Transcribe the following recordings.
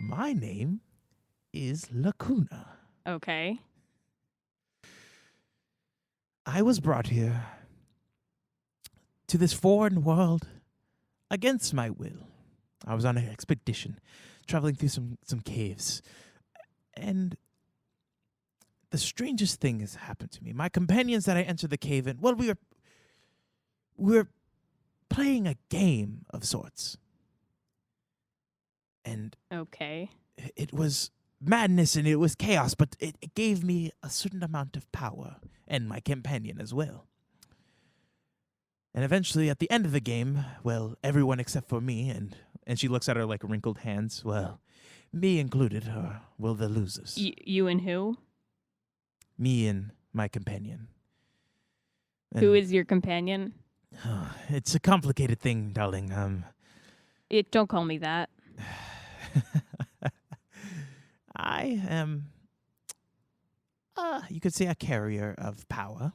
My name is Lacuna. Okay. I was brought here to this foreign world against my will. I was on an expedition, traveling through some caves. And the strangest thing has happened to me. My companions that I entered the cave in, well, we were playing a game of sorts. And Okay. it was madness and it was chaos, but it gave me a certain amount of power, and my companion as well. And eventually, at the end of the game, well, everyone except for me, and she looks at her like wrinkled hands, well, me included, were the losers. You and who? Me and my companion. And Who is your companion? it's a complicated thing, darling. Don't call me that. I am, you could say, a carrier of power.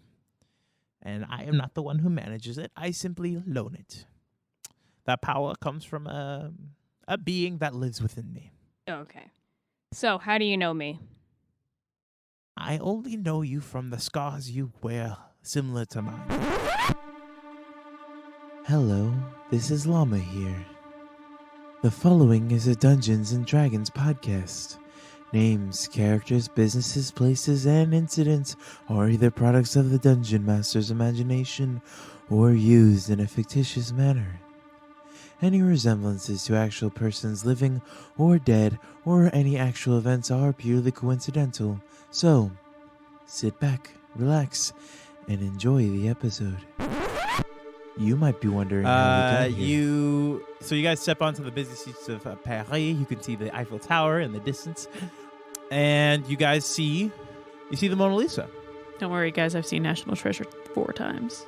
And I am not the one who manages it. I simply loan it. That power comes from a being that lives within me. Okay. So, how do you know me? I only know you from the scars you wear, similar to mine. Hello, this is Llama here. The following is a Dungeons & Dragons podcast. Names, characters, businesses, places, and incidents are either products of the Dungeon Master's imagination or used in a fictitious manner. Any resemblances to actual persons living or dead or any actual events are purely coincidental. So, sit back, relax, and enjoy the episode. You might be wondering how we got here. So you guys step onto the busy streets of Paris. You can see the Eiffel Tower in the distance. And you guys see the Mona Lisa. Don't worry, guys. I've seen National Treasure 4 times.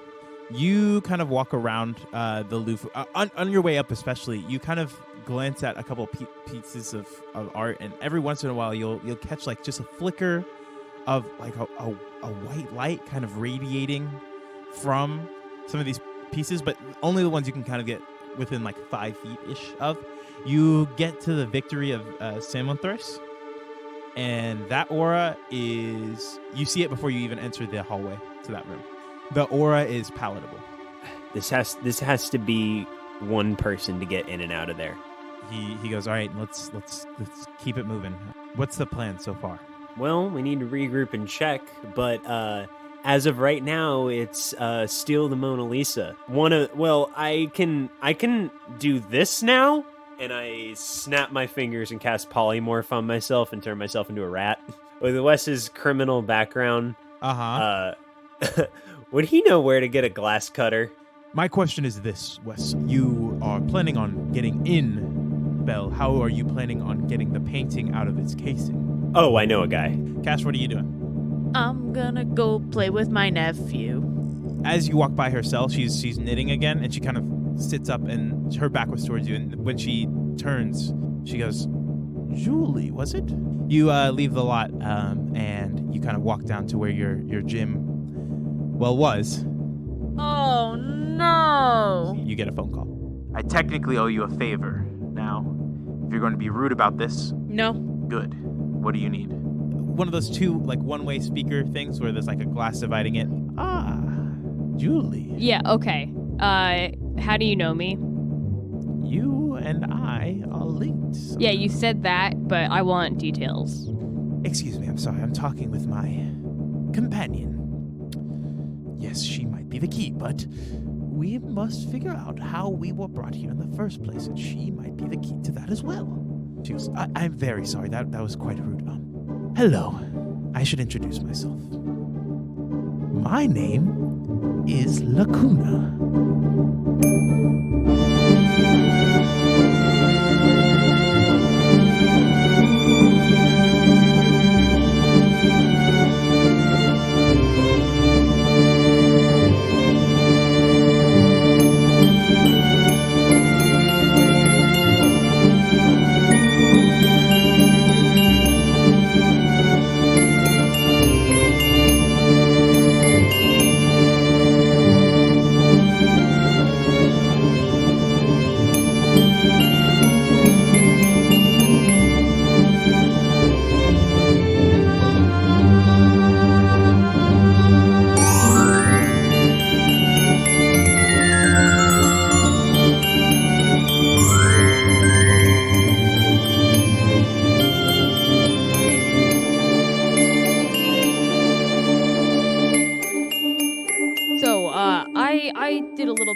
You kind of walk around the Louvre. On your way up especially, you kind of glance at a couple pieces of art. And every once in a while, you'll catch like just a flicker of like a white light kind of radiating from some of these pieces, but only the ones you can kind of get within like 5 feet-ish of. You get to the Victory of Saint-Monthorse, and that aura is, you see it before you even enter the hallway to that room. The aura is palatable. This has to be one person to get in and out of there. He goes, all right, let's keep it moving. What's the plan so far? Well, we need to regroup and check, but as of right now, it's steal the Mona Lisa. I can do this now, and I snap my fingers and cast polymorph on myself and turn myself into a rat. With Wes's criminal background, would he know where to get a glass cutter? My question is this, Wess. You are planning on getting in, Belle. How are you planning on getting the painting out of its casing? Oh, I know a guy. Cash, what are you doing? I'm gonna go play with my nephew. As you walk by herself, she's knitting again, and she kind of sits up, and her back was towards you. And when she turns, she goes, "Julie, was it?" You leave the lot, and you kind of walk down to where your gym, was. Oh no! You get a phone call. I technically owe you a favor. Now, if you're going to be rude about this, No. good. What do you need? One of those two, like, one-way speaker things where there's, like, a glass dividing it. Ah, Julie. Yeah, okay. How do you know me? You and I are linked. Yeah, you said that, but I want details. Excuse me, I'm sorry. I'm talking with my companion. Yes, she might be the key, but we must figure out how we were brought here in the first place, and she might be the key to that as well. She goes, I'm very sorry. That was quite rude. Hello. I should introduce myself. My name is Lacuna.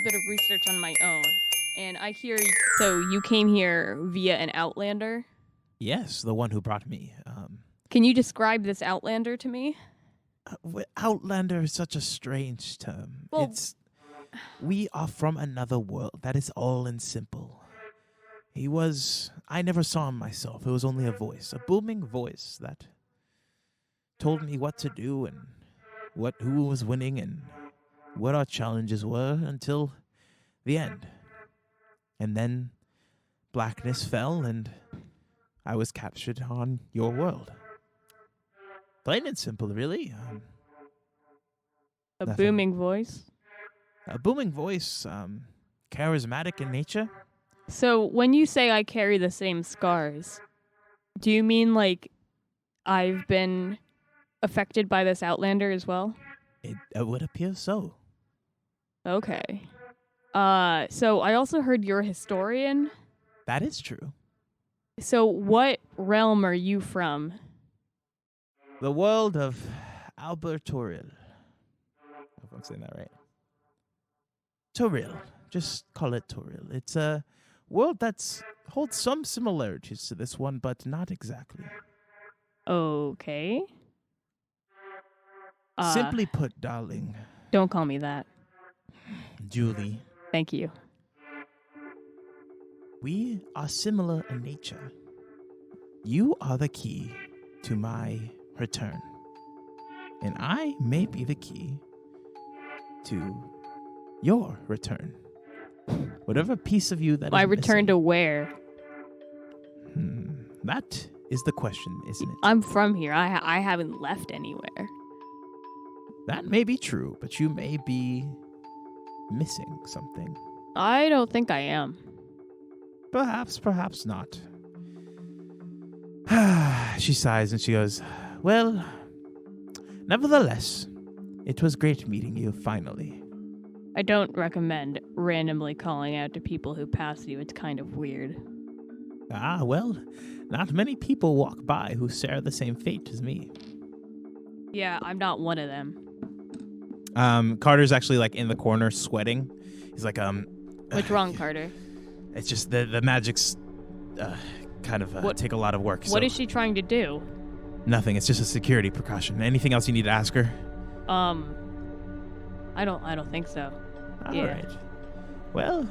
bit of research on my own, and I hear so you came here via an Outlander. Yes, the one who brought me. Can you describe this Outlander to me? Outlander is such a strange term. Well- We are from another world. That is all and simple. I never saw him myself. It was only a voice, a booming voice that told me what to do and who was winning and what our challenges were until the end. And then blackness fell and I was captured on your world. Plain and simple, really. A Nothing. booming voice. A booming voice, charismatic in nature. So when you say I carry the same scars, do you mean like I've been affected by this Outlander as well? It would appear so. Okay. So I also heard you're a historian. That is true. So what realm are you from? The world of Albertorial. I hope I'm saying that right. Toril. Just call it Toril. It's a world that holds some similarities to this one, but not exactly. Okay. Simply put, darling, Don't call me that. Julie, Thank you. we are similar in nature. You are the key to my return. And I may be the key to your return. Whatever piece of you that My is return missing. to where? That is the question, isn't it? I'm from here. I haven't left anywhere. That may be true, but you may be missing something. I don't think I am. Perhaps, perhaps not. She sighs and she goes, well, nevertheless, it was great meeting you finally. I don't recommend randomly calling out to people who pass you. It's kind of weird. Ah, well, not many people walk by who share the same fate as me. Yeah, I'm not one of them. Carter's actually like in the corner sweating. He's like, What's wrong, Carter? It's just the magic's kind of What- take a lot of work. What so is she trying to do? Nothing. It's just a security precaution. Anything else you need to ask her? I don't think so. All Yeah. right. Well,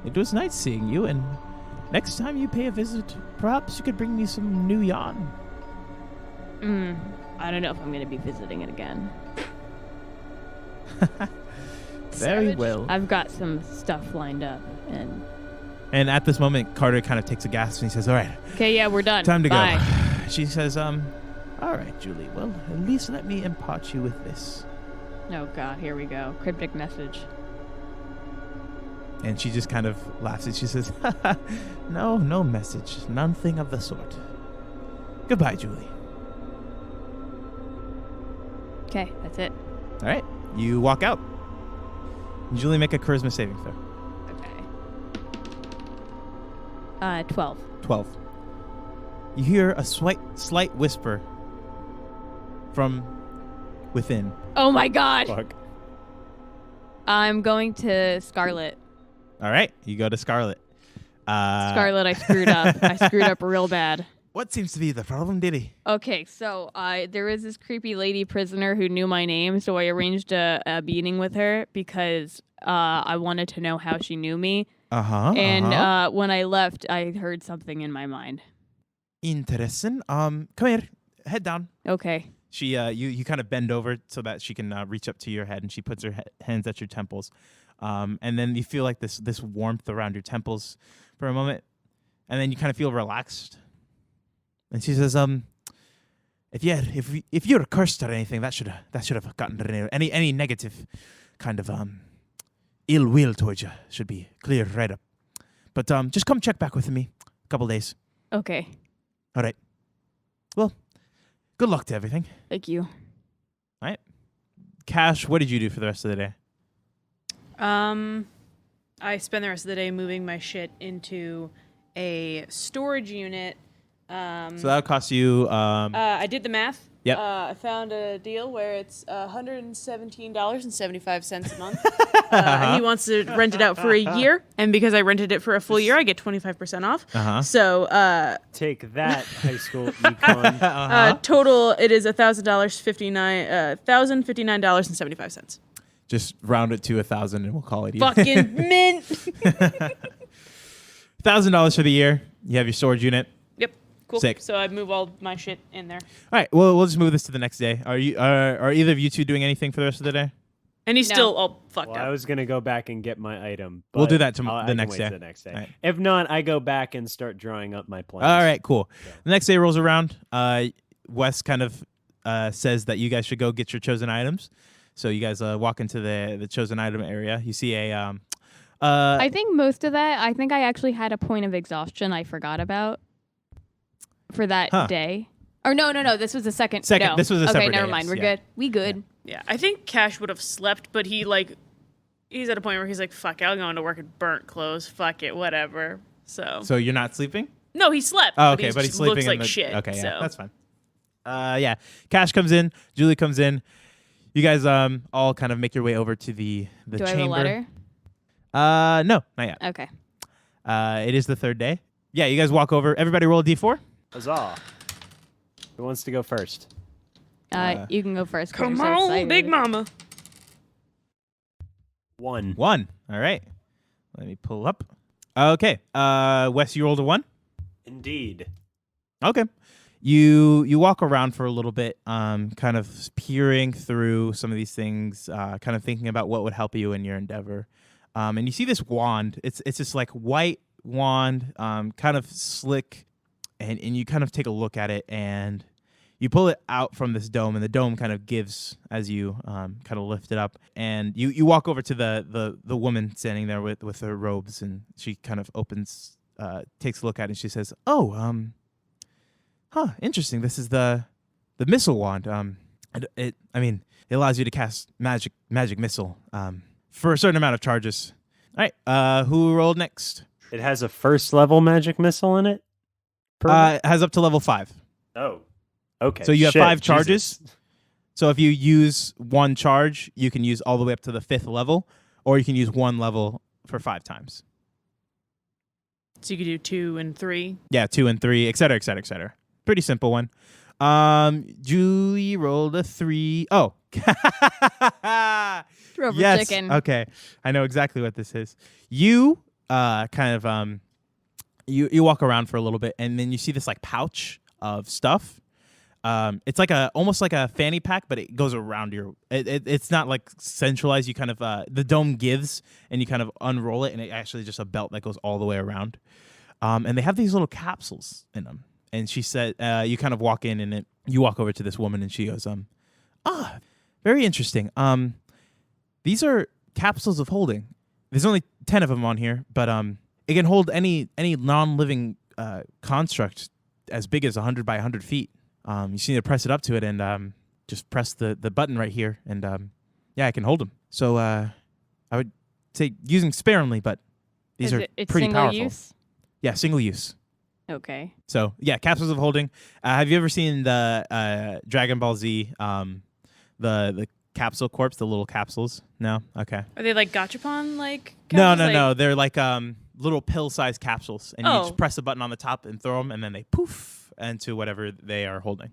it was nice seeing you, and next time you pay a visit, perhaps you could bring me some new yarn. I don't know if I'm going to be visiting it again. Very Savage. well. I've got some stuff lined up, and And at this moment, Carter kind of takes a gasp and he says, all right, okay, yeah, we're done. time to Bye. go. She says, all right, Julie, well, at least let me impart you with this. Oh God, here we go. Cryptic message. And she just kind of laughs and she says, no message, nothing of the sort. Goodbye, Julie. Okay, that's it. All right, you walk out. Julie, make a charisma saving throw. Okay. 12. 12. You hear a slight whisper from within. Oh my God. Fuck. I'm going to Scarlet. All right, you go to Scarlet. Scarlet, I screwed up. I screwed up real bad. What seems to be the problem, Diddy? Okay, so there was this creepy lady prisoner who knew my name, so I arranged a meeting with her because I wanted to know how she knew me. And when I left, I heard something in my mind. Interesting. Come here. Head down. Okay. She, you kind of bend over so that she can reach up to your head, and she puts her hands at your temples. And then you feel like this warmth around your temples for a moment, and then you kind of feel relaxed. And she says, if you're cursed or anything, that should have gotten rid of any negative kind of ill will towards you should be cleared right up. But just come check back with me a couple days. Okay. All right. Well, good luck to everything. Thank you. All right. Cash, what did you do for the rest of the day? I spend the rest of the day moving my shit into a storage unit. So that would cost you. I did the math. Yep. I found a deal where it's $117.75 a month. He wants to rent it out for a year, and because I rented it for a full year, I get 25% off. So take that, high school econ. total, it is $1,059.75. Just round it to 1,000 and we'll call it even. Fucking mint. $1,000 for the year. You have your storage unit. Yep. Cool. Sick. So I move all my shit in there. All right. Well, we'll just move this to the next day. Are either of you two doing anything for the rest of the day? And he's still all fucked Well, up. I was gonna go back and get my item. But We'll do that I the can next wait day. till the next day. Right. If not, I go back and start drawing up my plans. All right, cool. Yeah. The next day rolls around. Wes kind of says that you guys should go get your chosen items. So you guys walk into the chosen item area. You see a. I think most of that. I think I actually had a point of exhaustion I forgot about for that day. Or no. This was the second. No. This was a separate Okay, never day, mind. yes. We're good. We good. Yeah, I think Cash would have slept, but he's at a point where he's like, fuck it, I'll go into work in burnt clothes. Fuck it, whatever. So you're not sleeping? No, he slept. Oh, okay, but he's sleeping. Looks like shit. Okay, yeah, so. that's fine. Yeah. Cash comes in. Julie comes in. You guys all kind of make your way over to the Do chamber. I have a letter? No, not yet. Okay. It is the third day. Yeah, you guys walk over. Everybody roll a d4. Huzzah! Who wants to go first? You can go first. Come so on, excited. Big Mama. 1. All right. Let me pull up. Okay. Wes, you rolled a 1? Indeed. Okay. You walk around for a little bit, kind of peering through some of these things, kind of thinking about what would help you in your endeavor. And you see this wand. It's this like white wand, kind of slick, and you kind of take a look at it, and you pull it out from this dome, and the dome kind of gives as you kind of lift it up. And you walk over to the woman standing there with her robes, and she kind of takes a look at it, and she says, interesting. This is the missile wand. It allows you to cast magic missile for a certain amount of charges. All right, who rolled next? It has a first level magic missile in it? It has up to level 5. Oh. Okay. So you have 5 charges. Jesus. So if you use 1 charge, you can use all the way up to the 5th level, or you can use 1 level for 5 times. So you could do 2 and 3. Yeah, 2 and 3, et cetera, et cetera, et cetera. Pretty simple one. Julie rolled a 3. Oh. Rubber yes. chicken. Okay. I know exactly what this is. You you walk around for a little bit, and then you see this like pouch of stuff. It's like almost like a fanny pack, but it goes around it's not like centralized. You kind of the dome gives, and you kind of unroll it, and it actually just a belt that goes all the way around. And they have these little capsules in them. And she said, you kind of walk in, and you walk over to this woman, and she goes, very interesting. These are capsules of holding. There's only 10 of them on here, but it can hold any non-living construct as big as 100 by 100 feet. You just need to press it up to it, and just press the button right here, and I can hold them. So I would say using sparingly, but these are pretty single powerful. Use? Yeah, single use. Okay. So yeah, capsules of holding. Have you ever seen the Dragon Ball Z, the capsule corps, the little capsules? No? Okay. Are they like gachapon like? No. They're like little pill-sized capsules, and you just press a button on the top and throw them, and then they poof into whatever they are holding.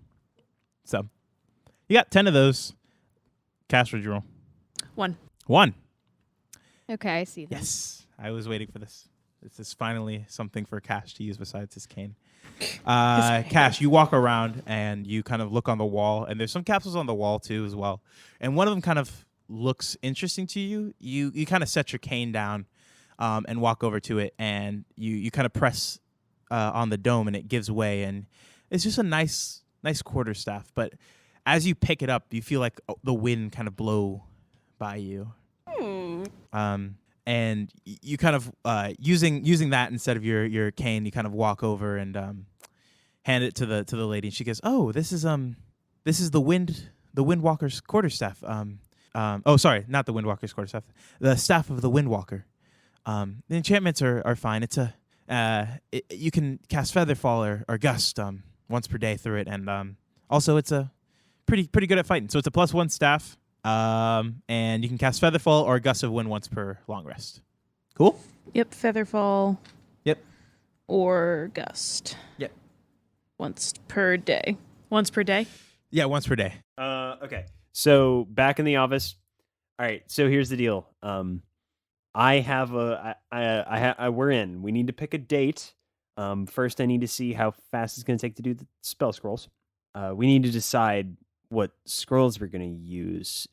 So you got 10 of those. Cash, what'd you roll? 1. 1. Okay, I see that. Yes. I was waiting for this. This is finally something for Cash to use besides his cane. Cash, you walk around and you kind of look on the wall, and there's some capsules on the wall too as well. And one of them kind of looks interesting to you. You kind of set your cane down and walk over to it, and you kind of press on the dome, and it gives way, and it's just a nice quarterstaff. But as you pick it up, you feel like the wind kind of blow by you. And you kind of using that instead of your cane, you kind of walk over and hand it to the lady, and she goes, "Oh, this is the Windwalker's quarterstaff. Oh, sorry, not the Windwalker's quarterstaff. The staff of the Windwalker. The enchantments are fine. It's you can cast Featherfall or Gust once per day through it, and also it's a pretty good at fighting. So it's a +1 staff, and you can cast Featherfall or Gust of Wind once per long rest. Cool. Yep, Featherfall. Yep. Or Gust. Yep. Once per day. Once per day? Yeah, once per day. Okay. So back in the office. All right. So here's the deal. I have we're in. We need to pick a date. First, I need to see how fast it's going to take to do the spell scrolls. We need to decide what scrolls we're going to use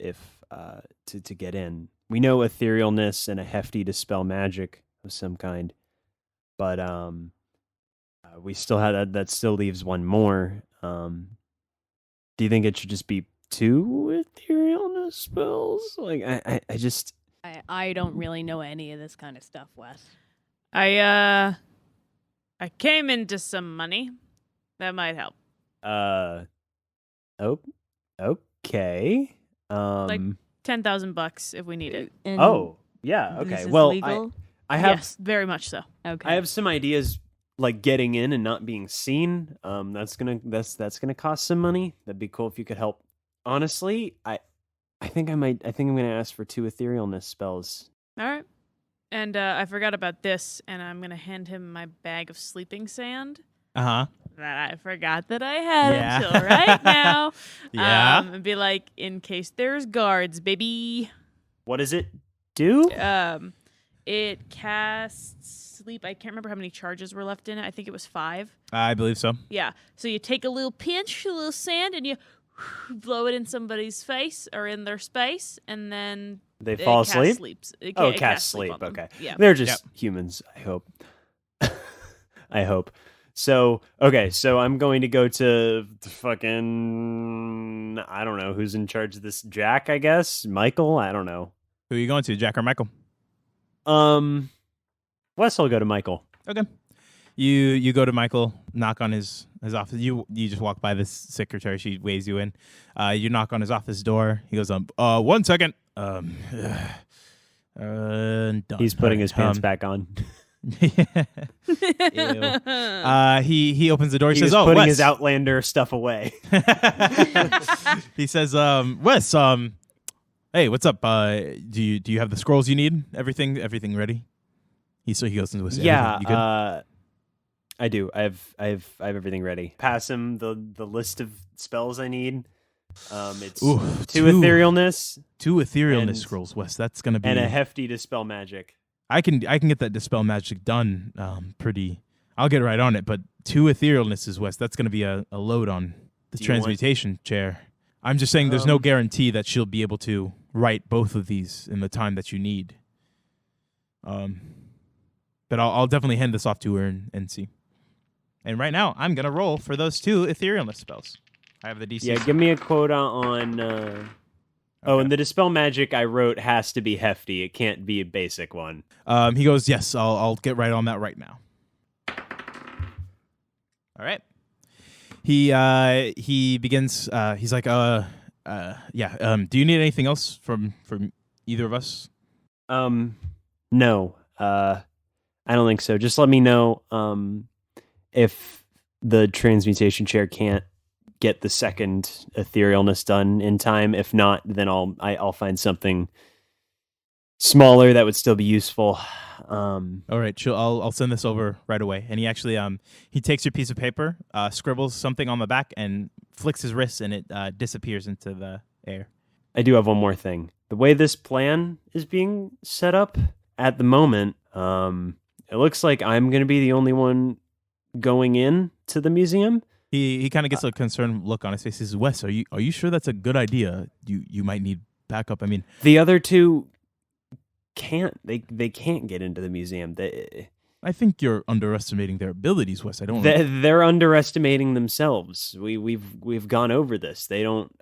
to get in. We know etherealness and a hefty dispel magic of some kind, but we still have that still leaves one more. Do you think it should just be 2 etherealness spells? Like I just I don't really know any of this kind of stuff, Wes. I came into some money. That might help. Okay. Like $10,000 if we need it. And yeah. this Okay. is Well, legal? I have Yes, very much so. Okay. I have some ideas like getting in and not being seen. That's gonna cost some money. That'd be cool if you could help. Honestly, I think I'm gonna ask for 2 etherealness spells. All right. And I forgot about this, and I'm going to hand him my bag of sleeping sand Uh-huh. that I forgot that I had Yeah. until right now. Yeah. And be like, in case there's guards, baby. What does it do? It casts sleep. I can't remember how many charges were left in it. I think it was 5. I believe so. Yeah. So you take a little pinch, a little sand, and you blow it in somebody's face or in their space, and then They fall asleep? It Oh, it cast casts sleep. on them. Okay. Yeah. They're just humans, I hope. I hope. So, okay, so I'm going to go to fucking, I don't know, who's in charge of this? Jack, I guess? Michael? I don't know. Who are you going to, Jack or Michael? Wes will go to Michael. Okay. You go to Michael, knock on his office. You just walk by this secretary. She waves you in. You knock on his office door. He goes, 1 second. Done. He's putting his pants back on. Ew. He opens the door. He says, He's "Oh, putting Wes." his Outlander stuff away. He says, "Wes, hey, what's up? Do you have the scrolls you need? Everything ready?" He goes into his Yeah, you good? I do. I have everything ready. Pass him the list of spells I need. It's Ooh, 2 etherealness 2 etherealness and- scrolls, Wes. That's gonna be and a hefty dispel magic. I can get that dispel magic done. I'll get right on it. But 2 etherealnesses, Wes. That's gonna be a load on the Do you want- transmutation chair. I'm just saying, there's no guarantee that she'll be able to write both of these in the time that you need. But I'll definitely hand this off to her and see. And right now, I'm gonna roll for those 2 etherealness spells. I have the DC. Yeah, give me a quota on. Oh, and the dispel magic I wrote has to be hefty. It can't be a basic one. He goes, yes, I'll get right on that right now. All right. He begins. He's like, yeah. Do you need anything else from either of us? No. I don't think so. Just let me know if the transmutation chair can't get the second etherealness done in time. If not, then I'll find something smaller that would still be useful. All right, I'll send this over right away. And he actually he takes your piece of paper, scribbles something on the back, and flicks his wrist, and it disappears into the air. I do have one more thing. The way this plan is being set up at the moment, it looks like I'm going to be the only one going in to the museum. He kind of gets a concerned look on his face. He says, "Wes, are you sure that's a good idea? You might need backup. I mean, the other 2 can't. They can't get into the museum. I think you're underestimating their abilities, Wes. I don't. They're underestimating themselves. We've gone over this. They don't.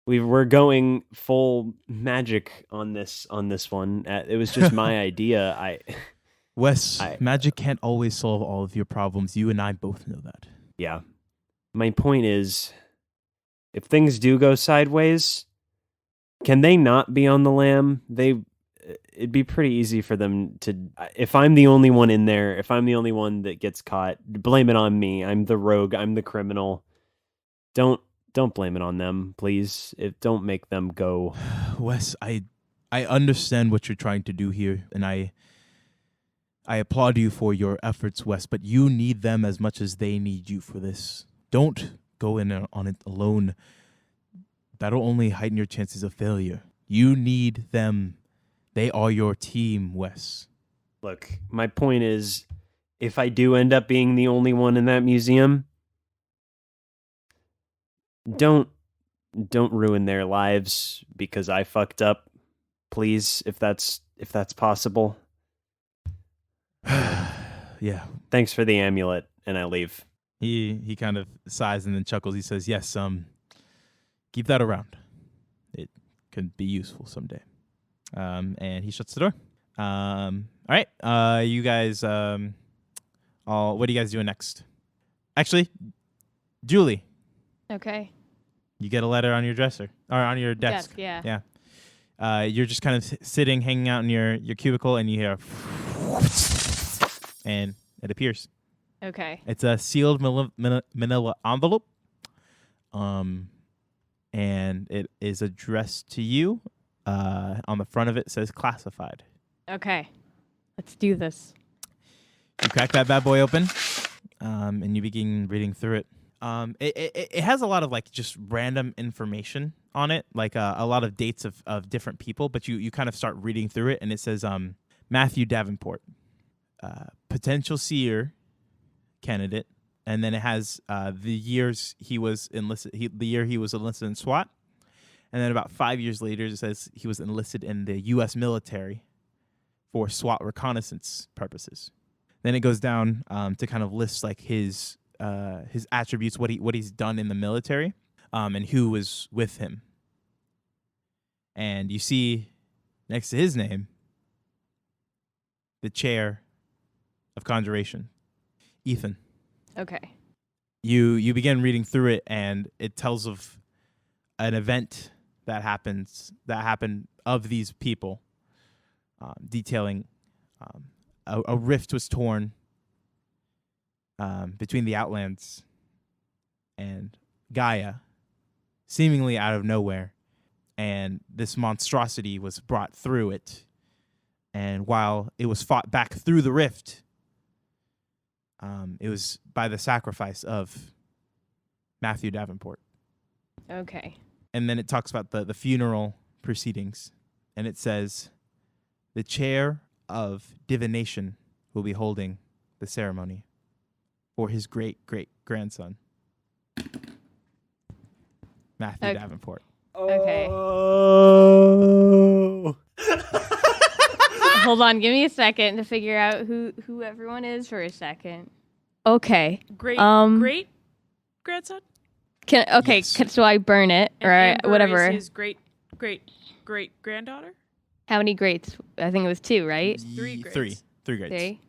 We're going full magic on this one. It was just my idea. Wes, magic can't always solve all of your problems. You and I both know that. Yeah. My point is, if things do go sideways, can they not be on the lam? It'd be pretty easy for them to. If I'm the only one in there, if I'm the only one that gets caught, blame it on me. I'm the rogue. I'm the criminal. Don't don't blame it on them, please. Don't make them go. Wes, I understand what you're trying to do here, and I applaud you for your efforts, Wes, but you need them as much as they need you for this. Don't go in on it alone. That'll only heighten your chances of failure. You need them. They are your team, Wes. Look, my point is, if I do end up being the only one in that museum, don't ruin their lives because I fucked up. Please, if that's possible. Yeah. Thanks for the amulet, and I leave. He kind of sighs and then chuckles. He says, "Yes, keep that around. It could be useful someday." And he shuts the door. All right. You guys, what are you guys doing next? Actually, Julie, Okay. you get a letter on your dresser or on your desk. Yeah. Yeah. You're just kind of sitting, hanging out in your cubicle, and you hear, and it appears. Okay. It's a sealed manila envelope. And it is addressed to you. On the front of it says classified. Okay. Let's do this. You crack that bad boy open, and you begin reading through it. It has a lot of like just random information on it, like a lot of dates of different people, but you kind of start reading through it, and it says Matthew Davenport, potential seer candidate, and then it has the years he was enlisted, the year he was enlisted in SWAT, and then about 5 years later it says he was enlisted in the U.S. military for SWAT reconnaissance purposes. Then it goes down to kind of list like his attributes, what he's done in the military, and who was with him. And you see next to his name the chair of conjuration, Ethan. Okay. You begin reading through it, and it tells of an event that happened of these people, detailing a rift was torn between the Outlands and Gaia, seemingly out of nowhere, and this monstrosity was brought through it. And while it was fought back through the rift, it was by the sacrifice of Matthew Davenport. Okay. And then it talks about the funeral proceedings, and it says, the chair of divination will be holding the ceremony for his great-great-grandson, Matthew Okay. Davenport. Okay. Oh. Hold on, give me a second to figure out who everyone is for a second. Okay. Great grandson? Yes. So I burn it And or Amber whatever. Is his great granddaughter? How many greats? I think it was 2, right? Three grades. Three grades. 3.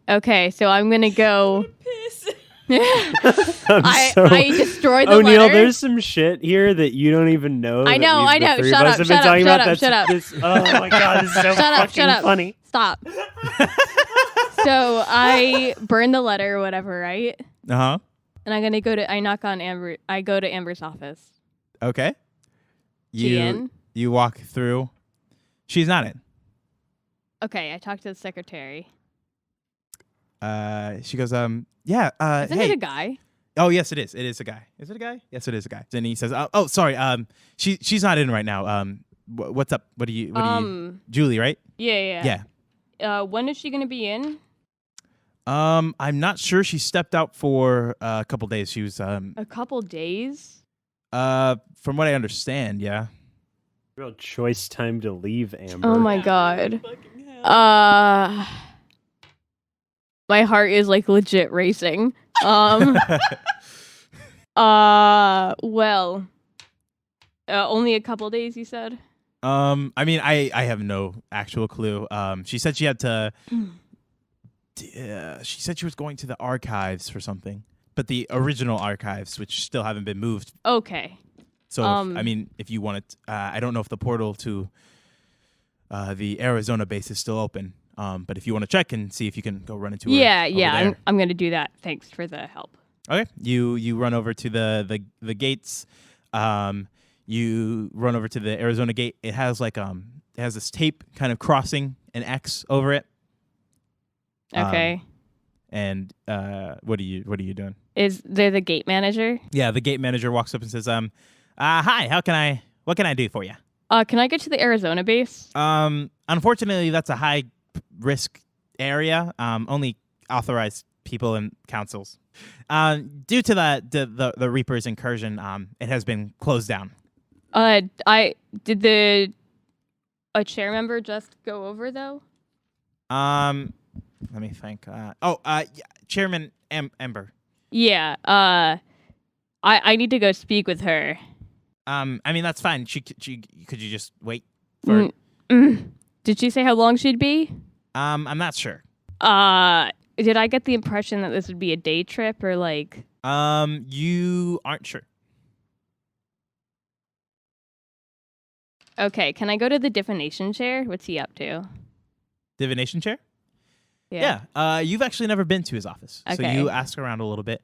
Okay, so I'm gonna go. Piss. I destroyed the O'Neill, letter. there's some shit here that you don't even know. I that know, we've- I the know. three Shut of us up, have been shut talking up, about. shut up, That's- shut up. this- oh my god, this is so Shut up, fucking shut up. funny. Stop. So I burn the letter or whatever, right? Uh-huh. And I knock on Amber. I go to Amber's office. Okay. She in? You walk through. She's not in. Okay, I talk to the secretary. She goes, yeah, Isn't hey. it a guy? Oh, yes, it is. It is a guy. Is it a guy? Yes, it is a guy. And he says, oh, sorry. She's not in right now. What's up? What do you, Julie, right? Yeah. When is she gonna be in? I'm not sure. She stepped out for a couple days. She was, A couple days. from what I understand, yeah. Real choice time to leave, Amber. Oh my god. Fucking hell. My heart is like legit racing. Well, only a couple days, you said? I mean, I have no actual clue. She said she had to. She said she was going to the archives for something, but the original archives, which still haven't been moved. Okay. So, if you want to, I don't know if the portal to the Arizona base is still open. But if you want to check and see if you can go run into her. Yeah. over there. I'm gonna do that. Thanks for the help. Okay. You run over to the gates. You run over to the Arizona gate. It has it has this tape kind of crossing an X over it. Okay. And what are you doing? Is there the gate manager? Yeah, the gate manager walks up and says, hi, what can I do for you? Can I get to the Arizona base? Unfortunately, that's a high risk area. Only authorized people and councils. Due to the Reaper's incursion, it has been closed down. I did a chair member just go over though? Let me think. Chairman Ember. Yeah. I need to go speak with her. I mean that's fine. Could you just wait for? Did she say how long she'd be? I'm not sure. Did I get the impression that this would be a day trip or like? You aren't sure. Okay, can I go to the divination chair? What's he up to? Divination chair? Yeah. You've actually never been to his office. Okay. So you ask around a little bit,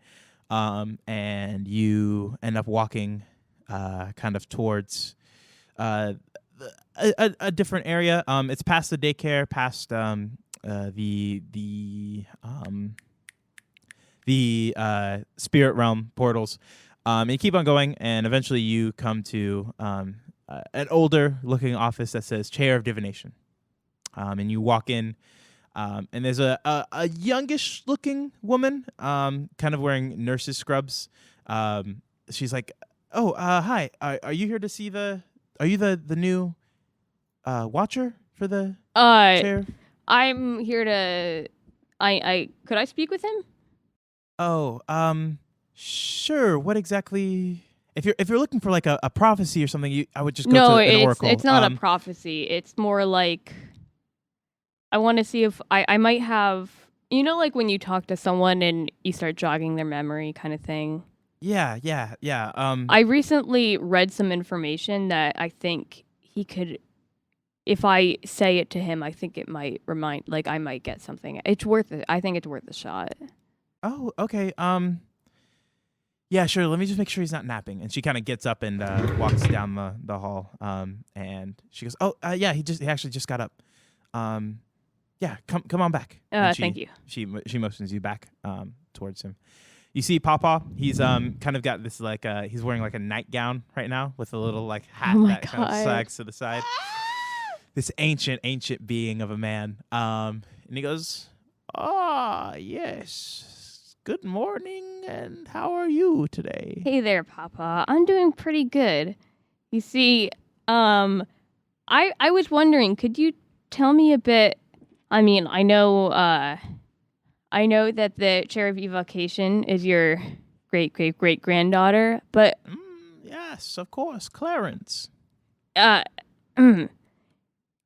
and you end up walking kind of towards a different area. It's past the daycare, past the spirit realm portals. And you keep on going, and eventually you come to an older looking office that says Chair of Divination. And you walk in, and there's a youngish looking woman, kind of wearing nurse's scrubs. She's like, "Oh, hi. Are you here to see are you the new watcher for the chair?" I'm here to could I speak with him? Oh, sure. What exactly? If you're looking for like a prophecy or something, I would just go to an oracle. It's not a prophecy. It's more like I want to see if I might have, like when you talk to someone and you start jogging their memory kind of thing. Yeah. I recently read some information that I think he could, if I say it to him, I think it might I might get something. It's worth it. I think it's worth a shot. Oh, okay. Yeah, sure. Let me just make sure he's not napping. And she kind of gets up and walks down the hall. And she goes, "Oh, yeah, he actually just got up. Yeah, come on back." Thank you. She motions you back towards him. You see Pawpaw. He's kind of got this he's wearing like a nightgown right now with a little like hat that kind of sags to the side. This ancient being of a man. And he goes, yes. Good morning, and how are you today? Hey there, Papa. I'm doing pretty good. You see, I was wondering, could you tell me a bit? I mean, I know that the chair of evocation is your great granddaughter, but yes, of course, Clarence. Could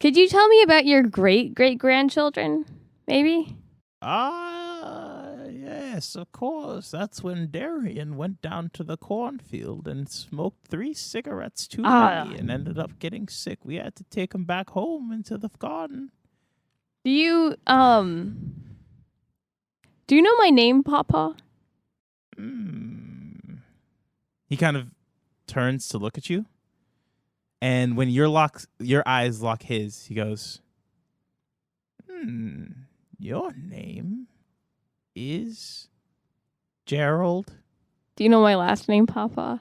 you tell me about your great grandchildren, maybe? Yes, of course. That's when Darian went down to the cornfield and smoked 3 cigarettes too many and ended up getting sick. We had to take him back home into the garden. Do you know my name, Papa? He kind of turns to look at you. And when your eyes lock his, he goes, your name is Gerald. Do you know my last name, Papa?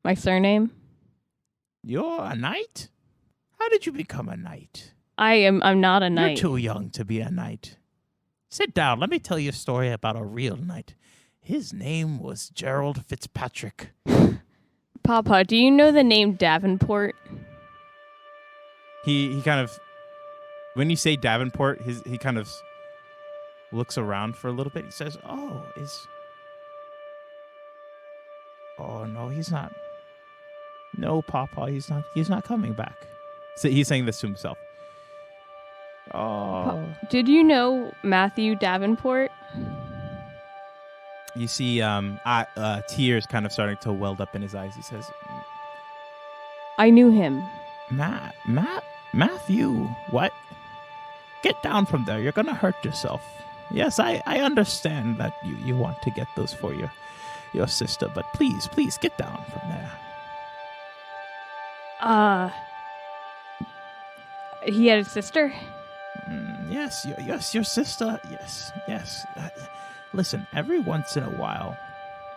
My surname? You're a knight? How did you become a knight? I'm not a knight. You're too young to be a knight. Sit down. Let me tell you a story about a real knight. His name was Gerald Fitzpatrick. Papa, do you know the name Davenport? He kind of, when you say Davenport, he kind of looks around for a little bit. He says, "Oh no, he's not. No, Papa, he's not coming back." So he's saying this to himself. Oh. Did you know Matthew Davenport? You see tears kind of starting to weld up in his eyes. He says, I knew him. Matthew, what? Get down from there. You're going to hurt yourself. Yes, I understand that you want to get those for your sister, but please get down from there. He had a sister? Yes, your sister. Yes. Listen, every once in a while,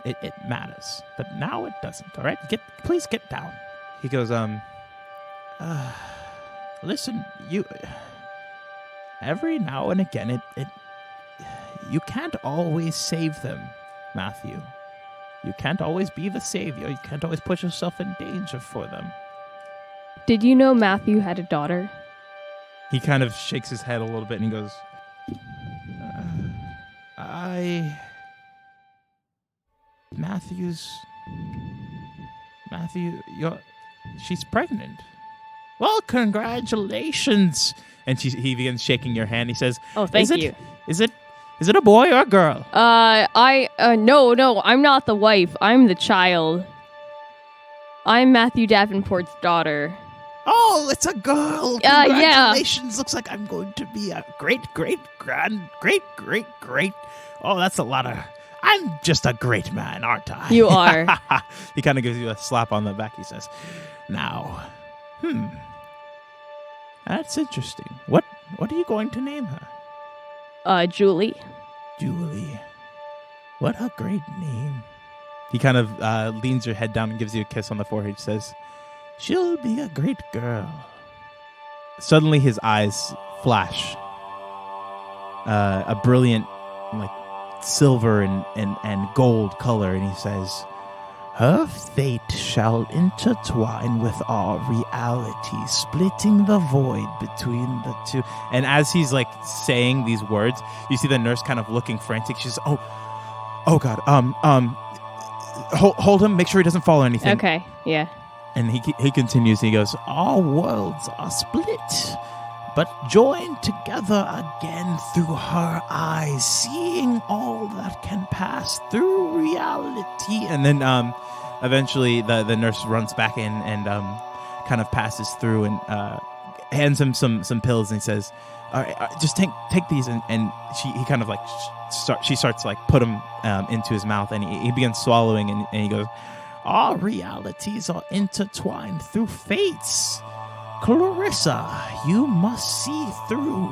it matters, but now it doesn't. All right, please get down. He goes, listen, you. Every now and again, you can't always save them, Matthew. You can't always be the savior. You can't always put yourself in danger for them. Did you know Matthew had a daughter? He kind of shakes his head a little bit and he goes, Matthew, she's pregnant. Well, congratulations. And he begins shaking your hand. He says, "Oh, thank you. Is it a boy or a girl?" No, I'm not the wife. I'm the child. I'm Matthew Davenport's daughter. Oh, it's a girl. Yeah. Congratulations. Looks like I'm going to be a great. Oh, that's a lot of... I'm just a great man, aren't I? You are. He kind of gives you a slap on the back. He says, now, that's interesting. What are you going to name her? Julie. Julie. What a great name. He kind of leans your head down and gives you a kiss on the forehead. He says, she'll be a great girl. Suddenly his eyes flash. A brilliant, like, silver and gold color. And he says, her fate shall intertwine with our reality, splitting the void between the two. And as he's like saying these words, you see the nurse kind of looking frantic. She's, oh God, hold him, make sure he doesn't follow anything. Okay, yeah. And he continues. He goes, our worlds are split, but joined together again through her eyes, seeing all that can pass through reality. And then eventually the nurse runs back in and kind of passes through and hands him some pills, and he says, all right, just take these. And he kind of like she starts like put them into his mouth, and he begins swallowing, and he goes, our realities are intertwined through fates. Clarissa, you must see through.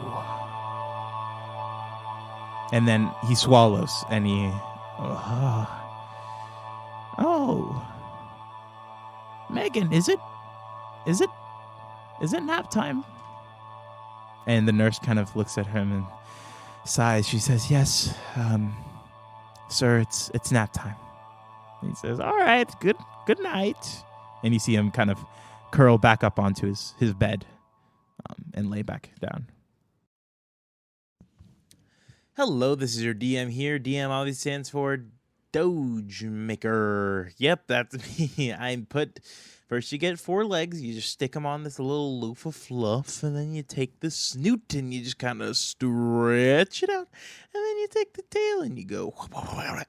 And then he swallows, and he... Oh. Megan, is it nap time? And the nurse kind of looks at him and sighs. She says, yes, sir, it's nap time. And he says, all right, good night. And you see him kind of curl back up onto his bed and lay back down. Hello, this is your DM here. DM obviously stands for Doge Maker. Yep, that's me. First you get 4 legs, you just stick them on this little loaf of fluff, and then you take the snoot and you just kind of stretch it out, and then you take the tail and you go,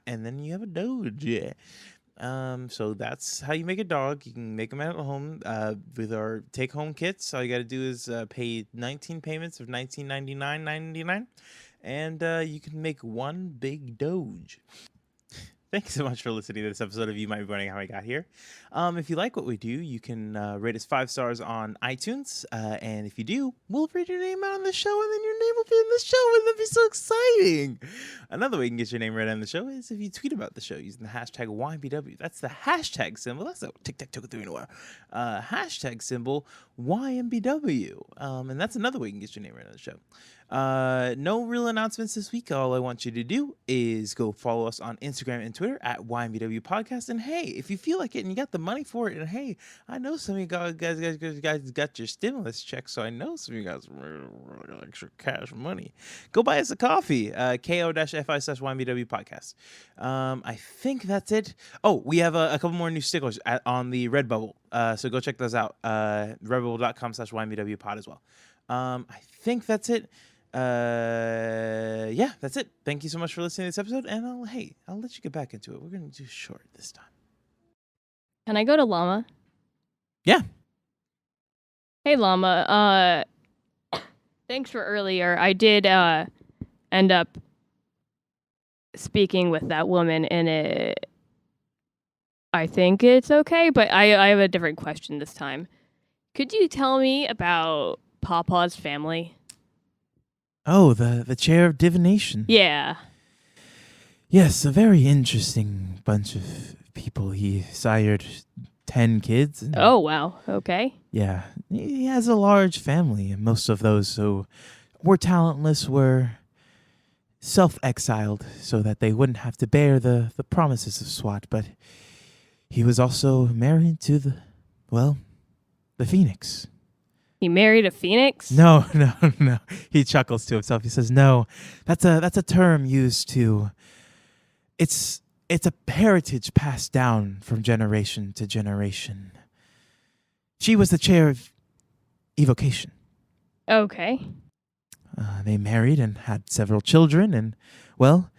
and then you have a Doge. Yeah. So that's how you make a dog. You can make them at home with our take-home kits. All you got to do is pay 19 payments of $19.99.99, and you can make one big Doge. Thanks so much for listening to this episode of You Might Be Wondering How I Got Here. If you like what we do, you can rate us 5 stars on iTunes. And if you do, we'll read your name out on the show, and then your name will be in the show. Wouldn't that be so exciting? Another way you can get your name read on the show is if you tweet about the show using the hashtag YMBW. That's the hashtag symbol. That's a tic-tac-toe-3-in-a-row. Hashtag symbol YMBW. And that's another way you can get your name read on the show. No real announcements this week. All I want you to do is go follow us on Instagram and Twitter at YMBW Podcast. And hey, if you feel like it and you got the money for it, and hey, I know some of you guys got your stimulus check, so I know some of you guys extra cash money. Go buy us a coffee. ko-fi/YMBW Podcast. I think that's it. Oh, we have a couple more new stickers on the Redbubble. So go check those out. Redbubble.com/YMBW Pod as well. I think that's it. Yeah, that's it. Thank you so much for listening to this episode, and I'll let you get back into it. We're gonna do short this time. Can I go to Llama? Yeah. Hey, Llama. Thanks for earlier. I did end up speaking with that woman in it, I think it's okay, but I have a different question this time. Could you tell me about Pawpaw's family? Oh, the chair of divination. Yeah. Yes, a very interesting bunch of people. He sired 10 kids. Oh, wow. Okay. Yeah, he has a large family, and most of those who were talentless were self-exiled so that they wouldn't have to bear the promises of Swat. But he was also married to the Phoenix. He married a phoenix? No, no, no. He chuckles to himself. He says, "No, that's a term used to. It's a heritage passed down from generation to generation. She was the chair of evocation. Okay. They married and had several children, and well,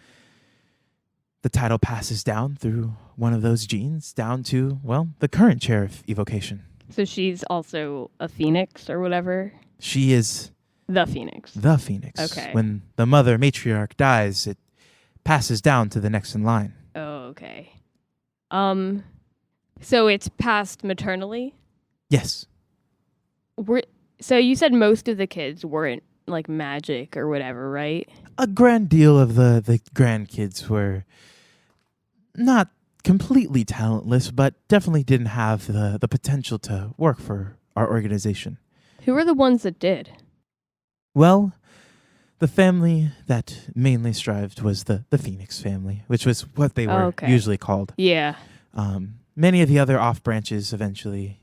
the title passes down through one of those genes down to the current chair of evocation. So she's also a phoenix or whatever? She is The phoenix. the Phoenix. Okay. When the mother matriarch dies, it passes down to the next in line. Oh, okay. So it's passed maternally? Yes. So you said most of the kids weren't like magic or whatever, right? A grand deal of the grandkids were not completely talentless, but definitely didn't have the potential to work for our organization. Who were the ones that did? Well, the family that mainly strived was the Phoenix family, which was what they were usually called. Yeah. Many of the other off branches eventually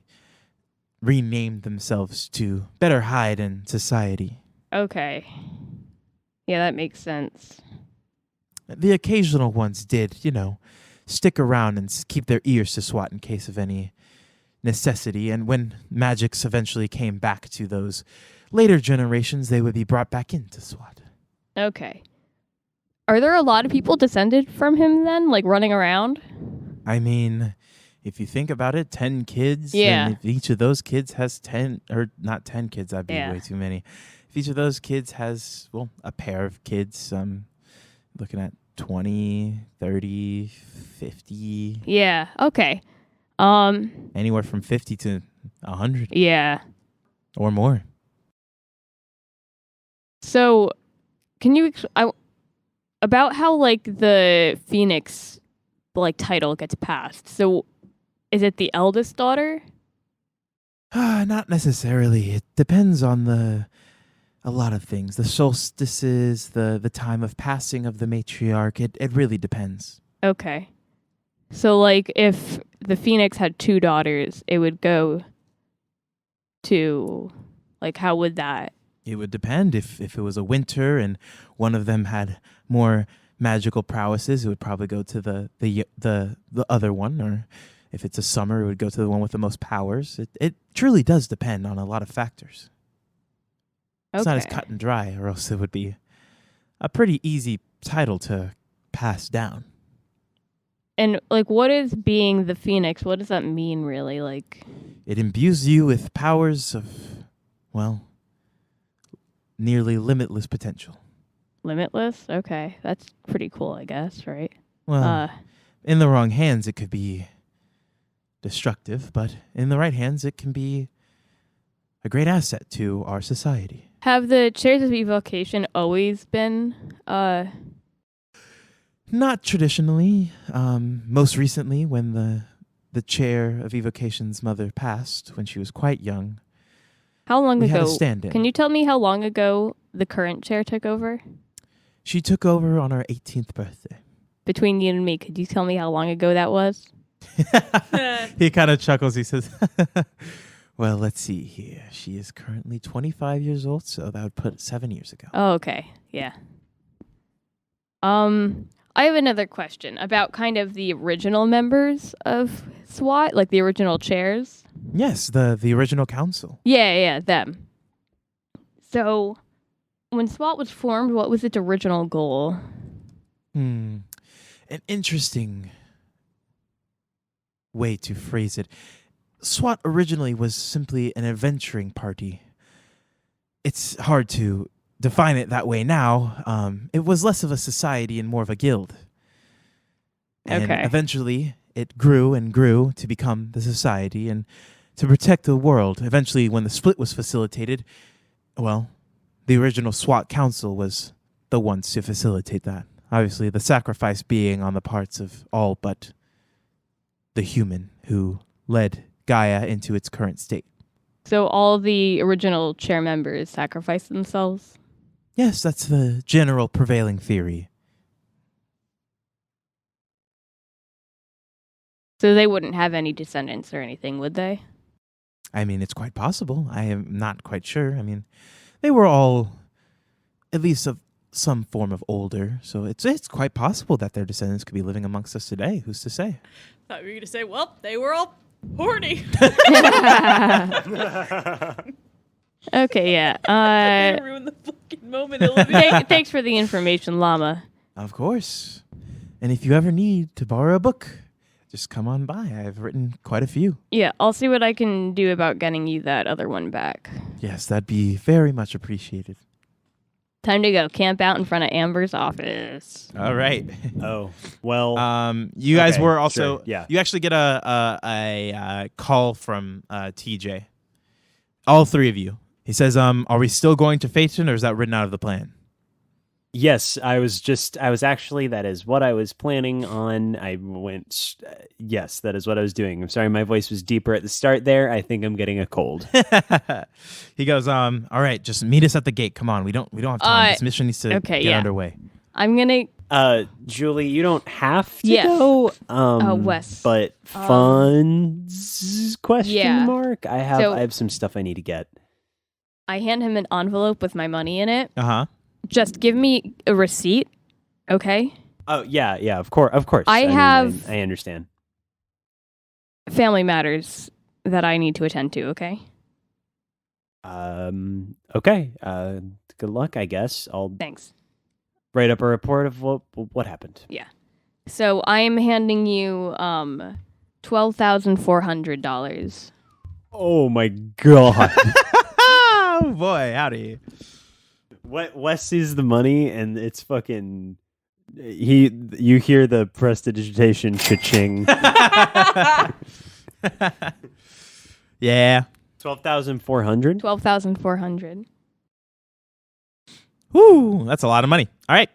renamed themselves to better hide in society. Okay. Yeah, that makes sense. The occasional ones did, stick around and keep their ears to Swat in case of any necessity. And when magics eventually came back to those later generations, they would be brought back into Swat. Okay. Are there a lot of people descended from him then, like running around? I mean, if you think about it, 10 kids. Yeah. And if each of those kids has 10, or not 10 kids, that'd be way too many. If each of those kids has, a pair of kids, looking at 20, 30, 50. Yeah. Okay. Anywhere from 50 to 100 Yeah. or more. So, can you about how like the Phoenix title gets passed? So, is it the eldest daughter? Not necessarily. It depends on a lot of things. The solstices, the time of passing of the matriarch. It really depends. Okay. So, if the Phoenix had 2 daughters, it would go to, how would that? It would depend. If it was a winter and one of them had more magical prowesses, it would probably go to the other one. Or if it's a summer, it would go to the one with the most powers. It truly does depend on a lot of factors. It's not as cut and dry, or else it would be a pretty easy title to pass down. And what is being the Phoenix? What does that mean, really? It imbues you with powers of, nearly limitless potential. Limitless? Okay, that's pretty cool, I guess, right? Well, in the wrong hands, it could be destructive, but in the right hands, it can be a great asset to our society. Have the chairs of evocation always been Not traditionally. Most recently, when the chair of evocation's mother passed when she was quite young. How long we ago? Had a stand-in. Can you tell me how long ago the current chair took over? She took over on her 18th birthday. Between you and me, could you tell me how long ago that was? He kind of chuckles. He says, well, let's see here. She is currently 25 years old, so that would put 7 years ago. Oh, okay. Yeah. I have another question about kind of the original members of SWAT, the original chairs. Yes, the original council. Yeah, them. So, when SWAT was formed, what was its original goal? An interesting way to phrase it. SWAT originally was simply an adventuring party. It's hard to define it that way now. It was less of a society and more of a guild. And Okay. eventually it grew and grew to become the society and to protect the world. Eventually, when the split was facilitated, well, the original SWAT council was the ones to facilitate that. Obviously, the sacrifice being on the parts of all but the human who led Gaia into its current state. So all the original chair members sacrificed themselves? Yes, that's the general prevailing theory. So they wouldn't have any descendants or anything, would they? I mean, it's quite possible. I am not quite sure. I mean, they were all at least of some form of older, so it's quite possible that their descendants could be living amongst us today. Who's to say? Thought you were gonna say, well, they were all horny. Okay, yeah. Ruin the fucking moment, Olivia. Thanks for the information, Llama. Of course. And if you ever need to borrow a book, just come on by. I've written quite a few. Yeah, I'll see what I can do about getting you that other one back. Yes, that'd be very much appreciated. Time to go camp out in front of Amber's office. All right. Oh, well. You guys okay, were also sure, yeah. You actually get a call from TJ. All three of you. He says, "Are we still going to Phaeton, or is that written out of the plan?" Yes, I was actually, that is what I was planning on. I went, yes, that is what I was doing. I'm sorry, my voice was deeper at the start there. I think I'm getting a cold. He goes, all right, just meet us at the gate. Come on, we don't have time. This mission needs to get underway. I'm gonna. Julie, you don't have to Yes. go. Wess. But funds? Question yeah. mark. I have some stuff I need to get. I hand him an envelope with my money in it. Uh-huh. Just give me a receipt, okay? Oh yeah, of course. I have- I understand. Family matters that I need to attend to, okay? Okay. Good luck, I guess. I'll Thanks. write up a report of what happened. So I'm handing you $12,400. Oh my god. Oh boy, howdy. Wes sees the money and it's fucking. You hear the prestidigitation cha-ching. Yeah. 12,400. 12,400. Woo, that's a lot of money. All right.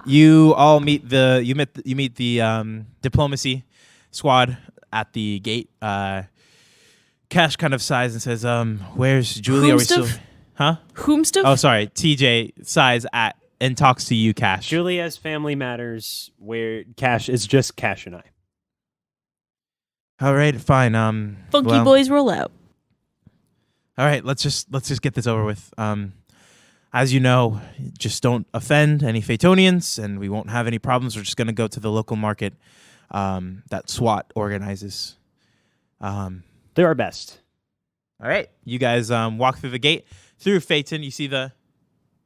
You all meet the diplomacy squad at the gate. Cash kind of sighs and says, "Where's Julie? Are we still?" Huh? Whom stuff? Oh, sorry. TJ sighs and talks to you, Cash. Julie has family matters where Cash is just Cash and I. All right, fine. Funky boys roll out. All right, let's just get this over with. As you know, just don't offend any Phaetonians, and we won't have any problems. We're just gonna go to the local market that SWAT organizes. They're our best. All right, you guys walk through the gate. Through Phaeton, you see the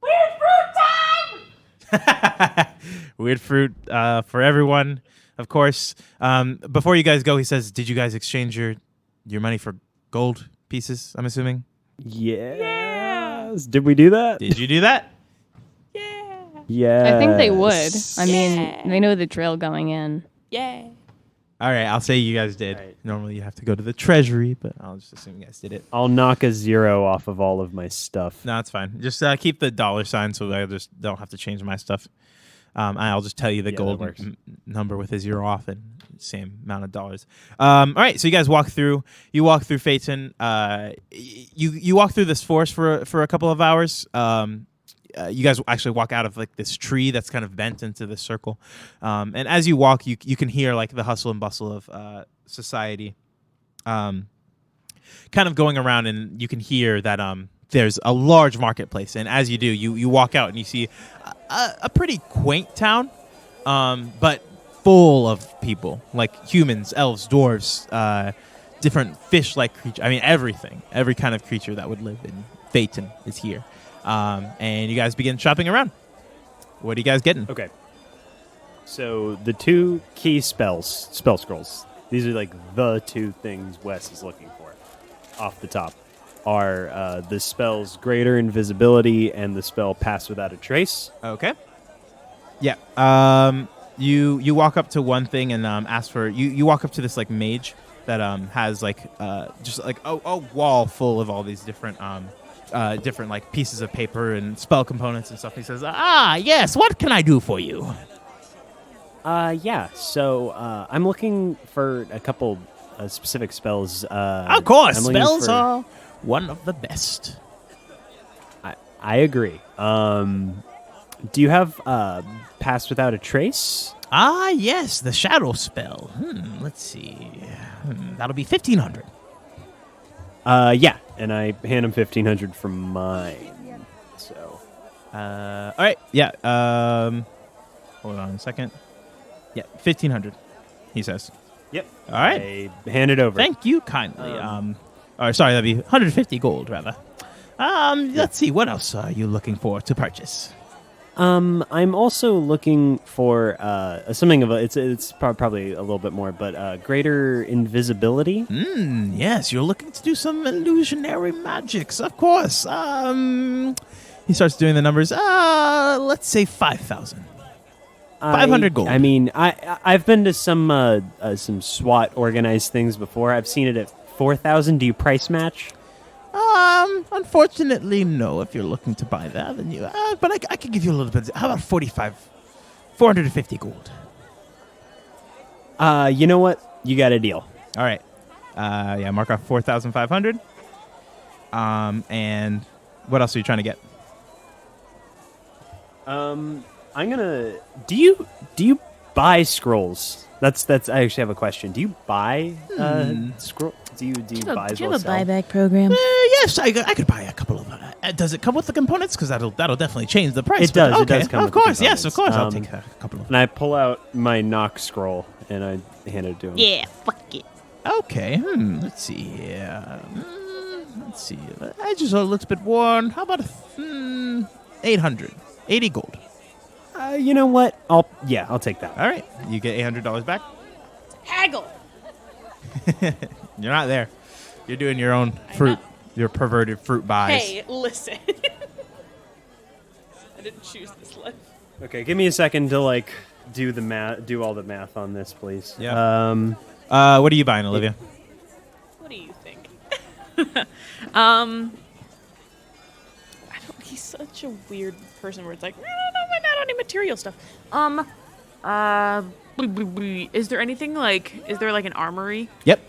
Weird fruit time! weird fruit for everyone, of course. Before you guys go, he says, "Did you guys exchange your money for gold pieces?" I'm assuming. Yes. Did we do that? Did you do that? Yeah. I think they would. I mean, they know the drill going in. Yeah. All right, I'll say you guys did. Right. Normally you have to go to the treasury, but I'll just assume you guys did it. I'll knock a 0 off of all of my stuff. No, it's fine. Just keep the dollar sign so I just don't have to change my stuff. I'll just tell you the Yeah, gold that works. number with a 0 off and same amount of dollars. All right, so you guys walk through. You walk through Phaeton. You walk through this forest for a couple of hours. You guys actually walk out of like this tree that's kind of bent into this circle. And as you walk, you can hear like the hustle and bustle of society kind of going around, and you can hear that there's a large marketplace. And as you do, you walk out and you see a pretty quaint town, but full of people, like humans, elves, dwarves, different fish-like creatures. I mean, everything. Every kind of creature that would live in Phaeton is here. And you guys begin shopping around. What are you guys getting? Okay. So the 2 key spell scrolls. These are like the 2 things Wes is looking for off the top. are the spells Greater Invisibility and the spell Pass Without a Trace. Okay. Yeah. You walk up to one thing and ask for you walk up to this like mage that has like just like a wall full of all these different different like pieces of paper and spell components and stuff. He says, yes, what can I do for you? Yeah. So I'm looking for a couple specific spells. Of course, I'm looking spells for- are one of the best. I agree. Do you have Pass Without a Trace? Yes, the shadow spell. Let's see. That'll be 1,500. Yeah, and I hand him 1,500 from mine. So, All right. Yeah. Hold on a second. Yeah, 1,500. He says. yep. All right. I hand it over. Thank you kindly. Or sorry, that'd be 150 gold rather. Let's see. What else are you looking for to purchase? I'm also looking for something of a. It's probably a little bit more, but Greater Invisibility. Yes, you're looking to do some illusionary magics, of course. He starts doing the numbers. Let's say 5,000. 500 gold. I mean, I've been to some SWAT organized things before. I've seen it at 4,000. Do you price match? Unfortunately, no. If you're looking to buy that, then you. But I could give you a little bit. How about 450 gold? You know what? You got a deal. All right. Yeah, mark off 4,500. And what else are you trying to get? I'm gonna. Do you buy scrolls? That's. I actually have a question. Do you buy scroll? Do you buy as Do you well have a as sell? buyback program? Yes, I could buy a couple of. Does it come with the components? Because that'll definitely change the price. It does. But It does okay, come of with the course, yes, of course. components. I'll take a couple of. And I pull out my knock scroll and I hand it to him. Yeah, fuck it. Okay. Let's see here. Let's see. I just looks a bit worn. How about 800? 80 gold. You know what? I'll take that. All right. You get $800 back. Haggle. You're not there. You're doing your own fruit. Your perverted fruit buys. Hey, listen. I didn't choose this life. Okay, give me a second to do the math, do all the math on this, please. Yeah. What are you buying, Olivia? What do you think? I don't. He's such a weird person where it's like, no, not any material stuff. Is there anything is there an armory? Yep.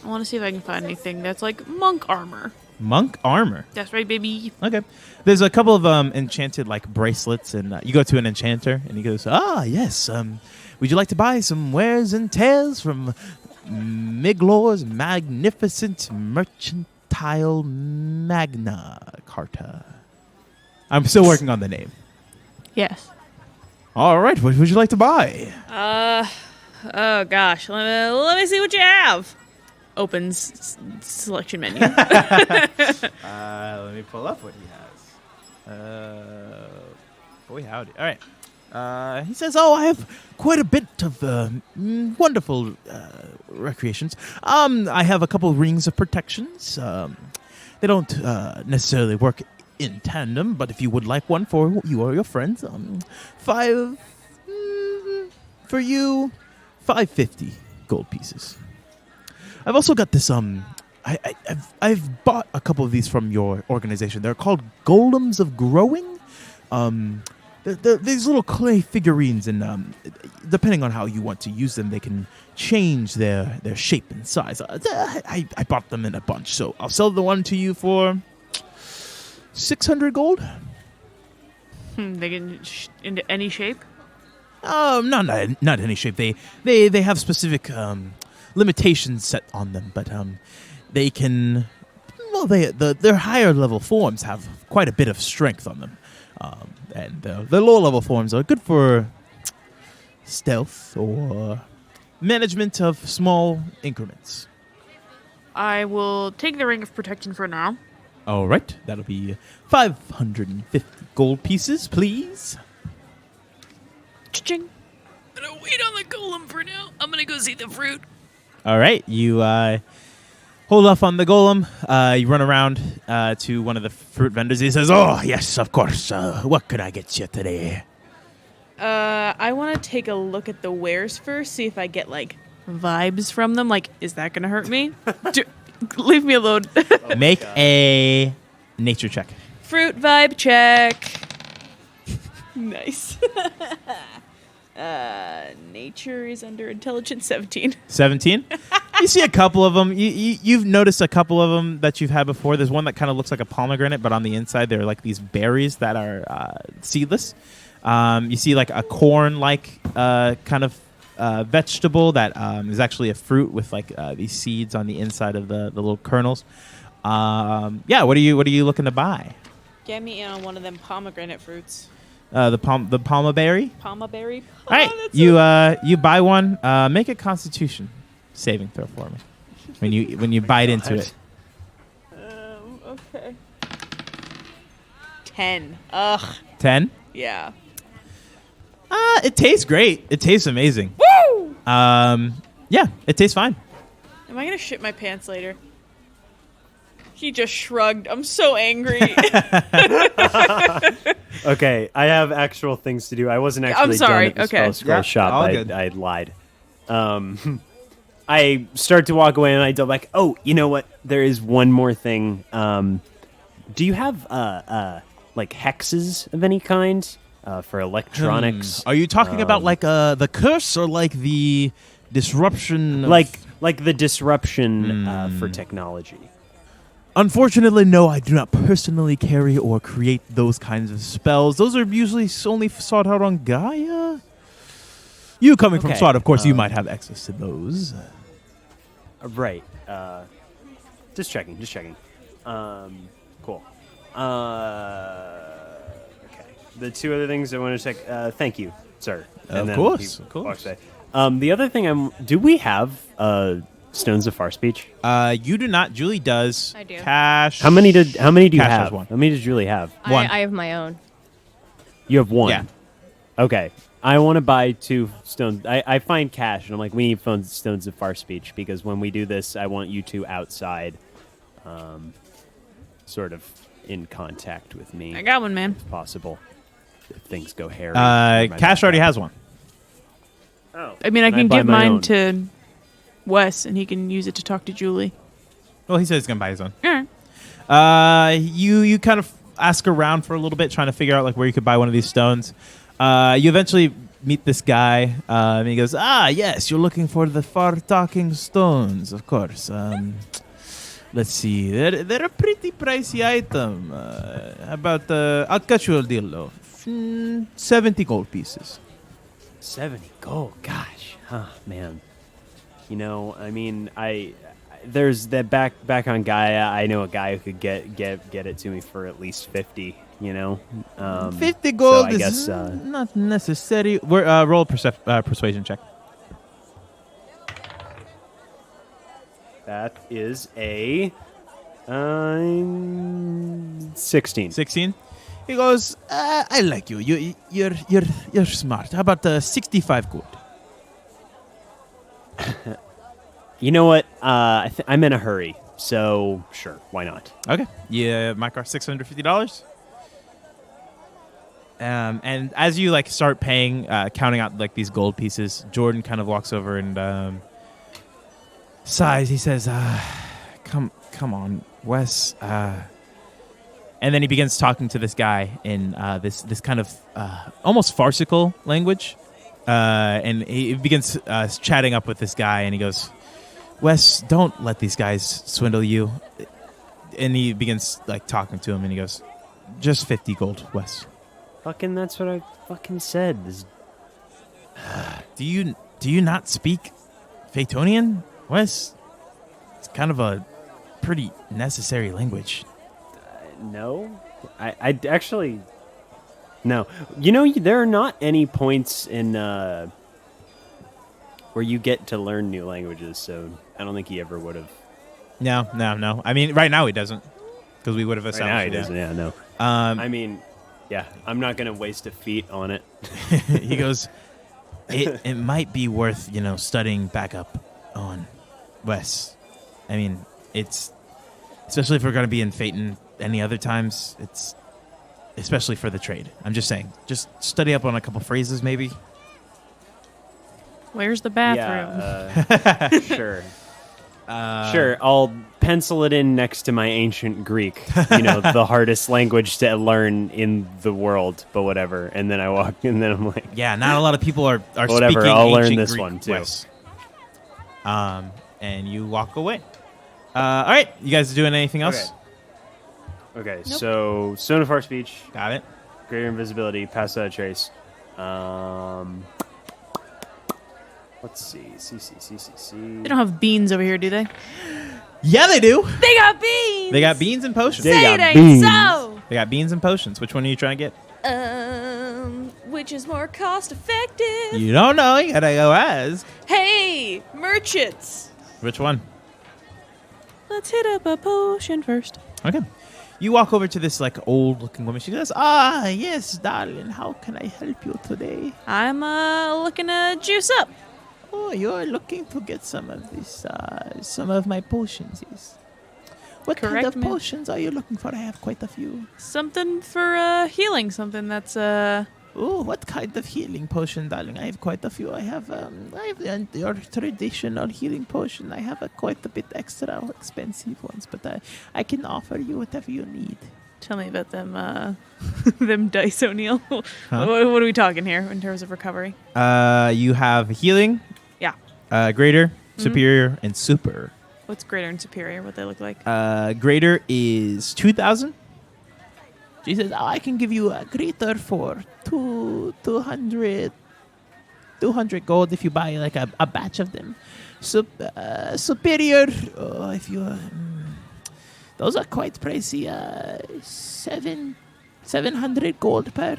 I want to see if I can find anything that's like monk armor. Monk armor. That's right, baby. Okay. There's a couple of enchanted bracelets, and you go to an enchanter, and he goes, yes. Would you like to buy some wares and tears from Miglor's magnificent mercantile Magna Carta? I'm still working on the name. Yes. All right. What would you like to buy? Oh gosh. Let me see what you have. Opens selection menu. Let me pull up what he has. Boy, howdy. All right. He says, I have quite a bit of wonderful recreations. I have a couple rings of protections. They don't necessarily work in tandem, but if you would like one for you or your friends, 5 for you, 550 gold pieces. I've also got this. I've bought a couple of these from your organization. They're called Golems of Growing. They're these little clay figurines, and depending on how you want to use them, they can change their shape and size. I bought them in a bunch, so I'll sell the one to you for 600 gold. They can into any shape. Not any shape. They have specific limitations set on them, but they can. Well, their higher level forms have quite a bit of strength on them, and the lower level forms are good for stealth or management of small increments. I will take the ring of protection for now. All right, that'll be 550 gold pieces, please. Cha-ching. I'm gonna wait on the golem for now. I'm gonna go see the fruit. All right, you hold off on the golem. You run around to one of the fruit vendors. He says, "Oh yes, of course. What can I get you today?" I want to take a look at the wares first, see if I get like vibes from them. Like, is that gonna hurt me? Leave me alone. Make a nature check. Fruit vibe check. Nice. Nature is under intelligence 17. 17. You see a couple of them. You've noticed a couple of them that you've had before. There's one that kind of looks like a pomegranate, but on the inside they're like these berries that are seedless. You see like a corn-like kind of vegetable that is actually a fruit with like these seeds on the inside of the little kernels. Yeah, what are you looking to buy? Get me in on one of them pomegranate fruits. The palma berry. Palma berry. All right, you buy one. Make a Constitution saving throw for me when you bite into it. Okay. 10. Ugh. 10. Yeah. It tastes great. It tastes amazing. Woo! Yeah, it tastes fine. Am I gonna shit my pants later? He just shrugged. I'm so angry. Okay, I have actual things to do. I wasn't actually I'm sorry. done at the Okay. scroll Yeah, shop. all good. I lied. I start to walk away and I don't like, oh, you know what? There is one more thing. Do you have like hexes of any kind for electronics? Are you talking about like the curse or like the disruption? Like the disruption for technology? Unfortunately, no, I do not personally carry or create those kinds of spells. Those are usually only sought out on Gaia. You coming from Okay, Swat, of course, you might have access to those. Right. Just checking. Cool. Okay. The two other things I want to check. Thank you, sir. Of then course, he of course. walks away. The other thing do we have Stones of Far Speech? You do not. Julie does. I do. Cash. How many do you Cash has have? one. How many does Julie have? One. I have my own. You have one. Yeah. Okay. I want to buy 2 stones. I find Cash, and I'm like, we need Stones of Far Speech, because when we do this, I want you two outside, sort of in contact with me. I got one, man. If possible. If things go hairy. Cash already has one. Oh. I mean, I can buy give my mine own? to Wes, and he can use it to talk to Julie. Well, he said he's gonna buy his own. All right. You kind of ask around for a little bit, trying to figure out like where you could buy one of these stones. You eventually meet this guy, and he goes, "Ah, yes, you're looking for the far-talking stones, of course. Let's see, they're a pretty pricey item. I'll cut you a deal though. 70 gold pieces. 70 gold. Gosh. Huh, man. You know, I mean, there's that back on Gaia. I know a guy who could get it to me for at least 50. You know, 50 gold so I is guess, not necessary. Roll a persuasion check. That is a 16. 16. He goes, I like you. You're smart. How about 65 gold? You know what? I'm in a hurry, so sure, why not? Okay. Yeah, my car, $650. And as you like start paying, counting out like these gold pieces, Jordan kind of walks over and sighs. He says, "Come on, Wes." And then he begins talking to this guy in this kind of almost farcical language, and he begins chatting up with this guy, and he goes, "Wes, don't let these guys swindle you." And he begins like talking to him, and he goes, "Just 50 gold, Wes." Fucking, that's what I fucking said. Do you not speak Phaetonian, Wes? It's kind of a pretty necessary language. No, I actually no. You know, there are not any points in where you get to learn new languages, so I don't think he ever would have. No. I mean, right now he doesn't, because we would have Right now established. he doesn't. Yeah, no. I mean, yeah, I'm not gonna waste a feat on it. He goes, it might be worth studying back up on Wes. I mean, It's especially if we're going to be in Phaeton any other times. It's especially for the trade. I'm just saying. Just study up on a couple phrases, maybe. Where's the bathroom? Yeah, sure. Sure, I'll pencil it in next to my ancient Greek. The hardest language to learn in the world, but whatever. And then I walk, and then I'm like, Yeah, not a lot of people are whatever. speaking I'll learn ancient this Greek, one too. Wes. And you walk away. All right, you guys doing anything else? Okay, so Sonifar speech, Got it. greater invisibility, pass without trace. Let's see. They don't have beans over here, do they? Yeah, they do. They got beans. They got beans and potions. They Say got it ain't beans. so. They got beans and potions. Which one are you trying to get? Which is more cost effective? You don't know. You gotta go ask. Hey, merchants. Which one? Let's hit up a potion first. Okay. You walk over to this like old looking woman. She says, "Ah, yes, darling. How can I help you today?" I'm looking to juice up. Oh, you're looking to get some of this, some of my potions. Yes. What kind Correct, of ma'am. potions are you looking for? I have quite a few. Something for healing. Something that's Oh, what kind of healing potion, darling? I have quite a few. I have your traditional healing potion. I have quite a bit extra expensive ones, but I can offer you whatever you need. Tell me about them them dice, O'Neill. What are we talking here in terms of recovery? You have healing, Yeah. greater, superior, and super. What's greater and superior? What they look like? Greater is 2,000. She says, "Oh, I can give you a greater for 200 gold if you buy like a batch of them. Superior, if you those are quite pricey. 700 gold per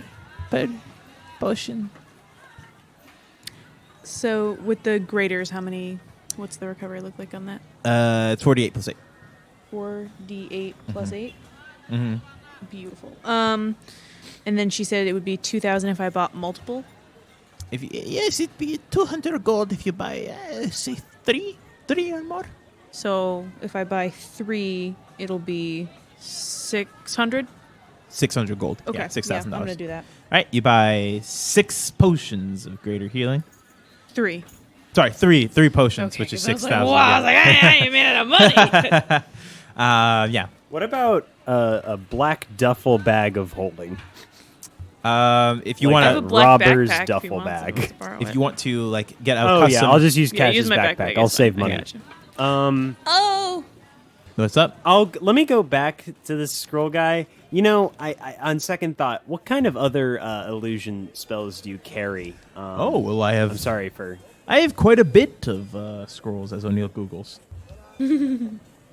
potion." So with the graders, how many? What's the recovery look like on that? It's 48 plus 8. 4d8 plus 8. Mm-hmm. Beautiful. And then she said it would be 2,000 if I bought multiple. Yes, it'd be 200 gold if you buy say three or more. So if I buy 3, it'll be 600. 600 gold. Okay, Yeah, $6,000. I'm gonna do that. All right, you buy 6 potions of greater healing. 3. Sorry, three potions, Okay, which is 'cause 6,000. I was like, wow, I was like, I ain't made out of money. Yeah. What about a black duffel bag of holding? If you Like I have a want to, black robber's backpack if duffel he wants bag. someone to borrow if it. you want to like get a Oh custom. yeah, I'll just use Yeah, Cash's use my backpack. backpack. I'll it's save fine. I money. gotcha. Um, What's up? let me go back to this scroll guy. I on second thought, what kind of other illusion spells do you carry? Well, I have. I'm sorry for. I have quite a bit of scrolls, as O'Neill Googles.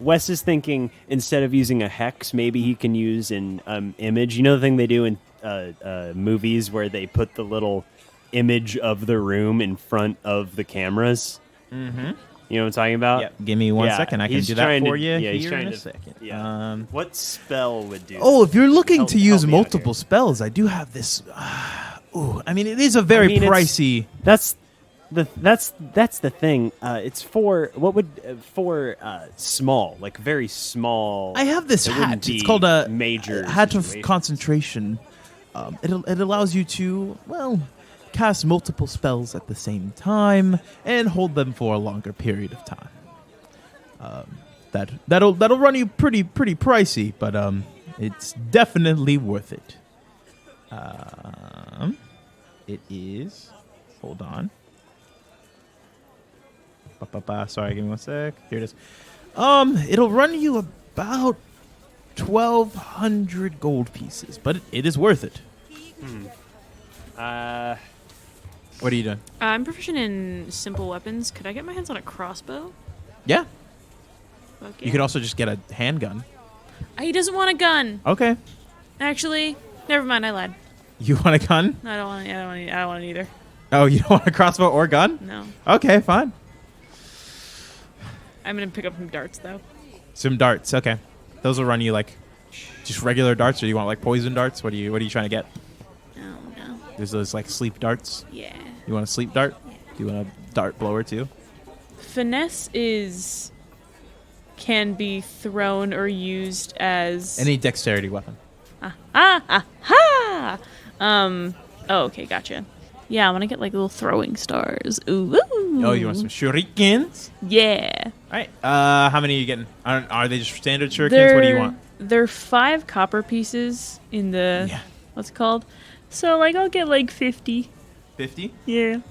Wes is thinking instead of using a hex, maybe he can use an image. You know the thing they do in movies where they put the little image of the room in front of the cameras? Mm-hmm. You know what I'm talking about? Yep. Give me 1 second. I can he's do that trying for to- you yeah, he's here trying in a to- second. Yeah. What spell would do? Oh, if you're looking Help- to use help me out multiple spells, I do have this. I mean, it is a very I mean, it's- pricey. That's the thing. It's for what would for small, like very small. I have this it wouldn't hat. It's be called a major hat of situations. concentration. It allows you to cast multiple spells at the same time and hold them for a longer period of time. That'll run you pretty pricey, but it's definitely worth it. It is. Hold on. Sorry, give me 1 sec. Here it is. It'll run you about 1,200 gold pieces, but it is worth it. What are you doing? I'm proficient in simple weapons. Could I get my hands on a crossbow? Yeah. Fuck You yeah. could also just get a handgun. He doesn't want a gun. Okay. Actually, never mind. I lied. You want a gun? I don't want it. I don't want it either. Oh, you don't want a crossbow or gun? No. Okay, fine. I'm gonna pick up some darts though. Some darts. Okay. Those will run you like just regular darts, or do you want like poison darts? What are you trying to get? Oh no. There's those like sleep darts. Yeah. You want a sleep dart? Do you want a dart blower too? Finesse is can be thrown or used as Any dexterity weapon. ha. Oh, okay, gotcha. Yeah, I want to get like little throwing stars. Ooh. Oh, you want some shurikens? Yeah. All right. How many are you getting? Are they just standard shurikens? What do you want? They're 5 copper pieces in the what's it called? So like I'll get like 50. 50? Yeah.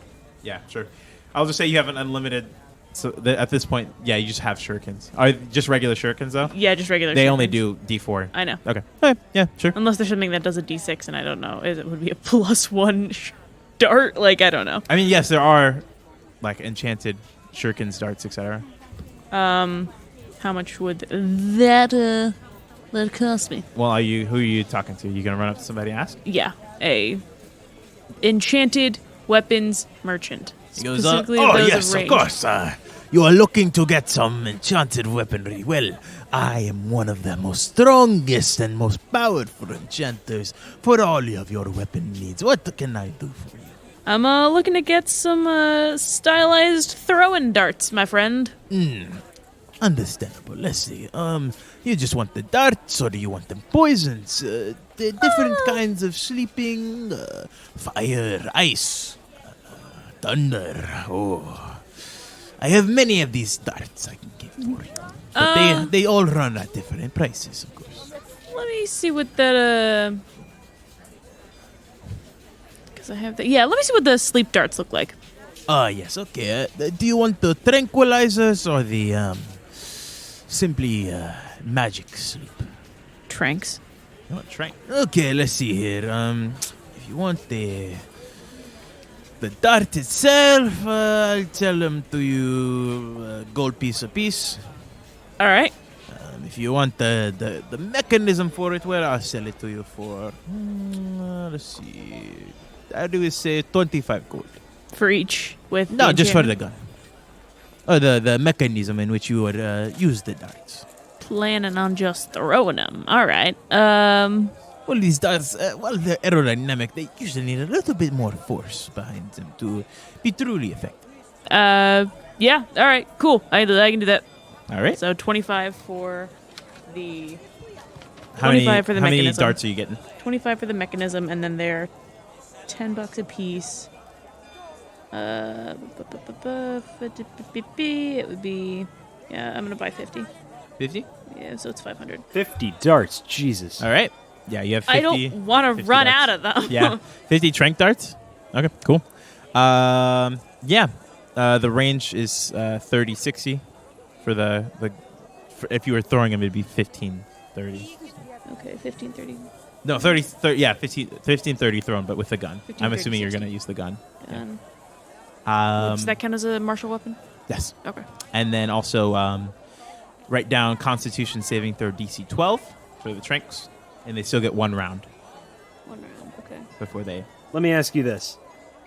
Yeah, sure. I'll just say you have an unlimited. So at this point, yeah, you just have shurikens. Are they just regular shurikens though? Yeah, just regular. They shurikens. only do D4. I know. Okay. Yeah, sure. Unless there's something that does a D6, and I don't know. It would be a +1 dart. Like I don't know. I mean, yes, there are like enchanted shurikens, darts, etc. How much would that cost me? Well, who are you talking to? You gonna run up to somebody and ask? Yeah, a enchanted weapons merchant. He goes, Specifically oh, those yes, of range. course. You are looking to get some enchanted weaponry. Well, I am one of the most strongest and most powerful enchanters for all of your weapon needs. What can I do for you? I'm looking to get some stylized throwing darts, my friend. Understandable. Let's see. You just want the darts, or do you want them poisons? The different kinds of sleeping, fire, ice, thunder. Oh, I have many of these darts I can give for you. But they all run at different prices, of course. Let me see what that because I have that. Yeah, let me see what the sleep darts look like. Yes, okay. Do you want the tranquilizers or the simply magic sleep? Tranks. You want trank? Okay, let's see here. If you want the dart itself, I'll tell them to you gold piece a piece. All right. If you want the mechanism for it, well, I'll sell it to you for let's see. I do say 25 gold. For each with No, the just for the enchantment? gun. The mechanism in which you would use the darts. Planning on just throwing them. All right. Well, these darts, while they're aerodynamic, they usually need a little bit more force behind them to be truly effective. Yeah. All right. Cool. I can do that. All right. So 25 for the How many 25 for the how many mechanism. darts are you getting? 25 for the mechanism, and then they're $10 a piece. It would be, yeah, I'm gonna buy 50. 50? Yeah, so it's 500. 50 darts, Jesus. All right. Yeah, you have 50. I don't want to 50 run darts. out of them. Yeah, 50 trank darts. Okay, cool. Yeah, the range is 30, 60 for for if you were throwing them, it'd be 15, 30. Okay, 15, 30. No, 30 yeah, 15, 30 thrown, but with the gun. 15, I'm 30, assuming you're 60. going to use the gun. Does that count as a martial weapon? Yes. Okay. And then also write down Constitution saving throw DC 12 for the tranks, and they still get 1 round 1 round. Okay. before they. Let me ask you this.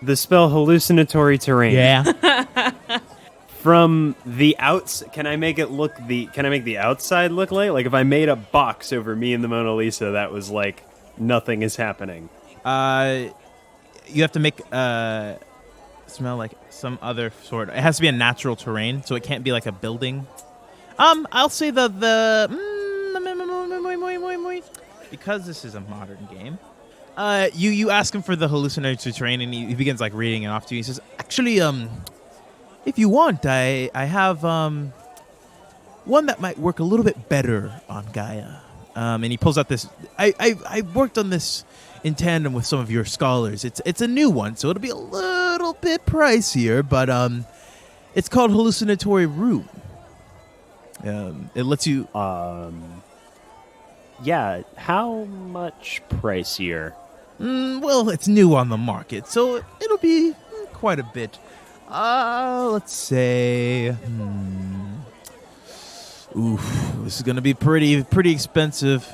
The spell hallucinatory terrain. Yeah. From the outs, can I make the outside look like if I made a box over me and the Mona Lisa that was like nothing is happening? You have to make smell like some other sort. It has to be a natural terrain, so it can't be like a building. I'll say because this is a modern game. You ask him for the hallucinatory terrain, and he begins like reading it off to you. He says, "Actually, if you want, I have one that might work a little bit better on Gaia." And he pulls out this. I worked on this in tandem with some of your scholars. It's a new one, so it'll be a little bit pricier, but it's called Hallucinatory Room. It lets you. Yeah. How much pricier? Well, it's new on the market, so it'll be quite a bit. Let's say. Oof, this is gonna be pretty expensive.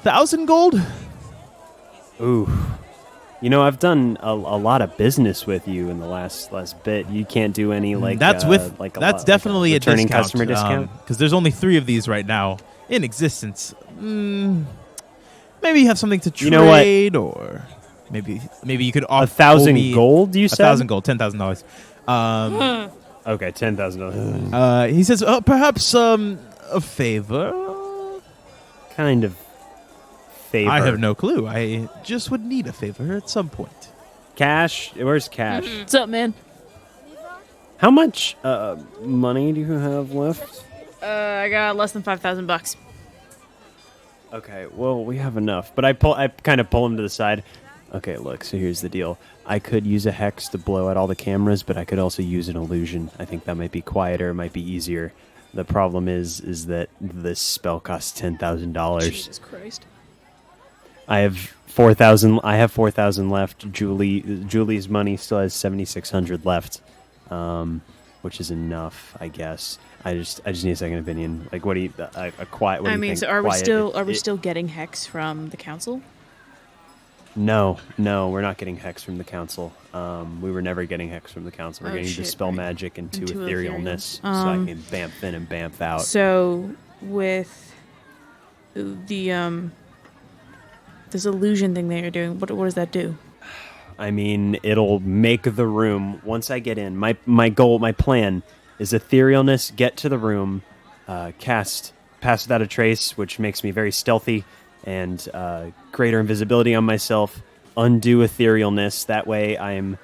1,000 gold. Ooh. You know, I've done a lot of business with you in the last bit. You can't do any like that's definitely a returning discount, customer discount. Because there's only 3 of these right now in existence. Maybe you have something to trade, You know what? or maybe you could offer 1,000 gold. You said 1,000 gold, $10,000. Okay, $10,000. He says, perhaps a favor? Kind of favor. I have no clue. I just would need a favor at some point. Cash? Where's cash? What's up, man? How much money do you have left? I got less than $5,000. Okay, well, we have enough. But I kind of pull him to the side. Okay, look, so here's the deal. I could use a hex to blow out all the cameras, but I could also use an illusion. I think that might be quieter, might be easier. The problem is that this spell costs $10,000. Jesus Christ. I have 4,000. I have 4,000 left. Julie's money still has 7,600 left, which is enough, I guess. I just need a second opinion. Like, what do you a quiet? What do you think? So are we Quiet, still getting hex from the council? No, we're not getting hex from the council. We were never getting hex from the council. We're getting dispel magic into etherealness, so I can bamf in and bamf out. So with the this illusion thing that you're doing, what does that do? I mean, it'll make the room once I get in. My goal, my plan is etherealness. Get to the room, cast pass without a trace, which makes me very stealthy, and greater invisibility on myself. Undo etherealness. That way, I'm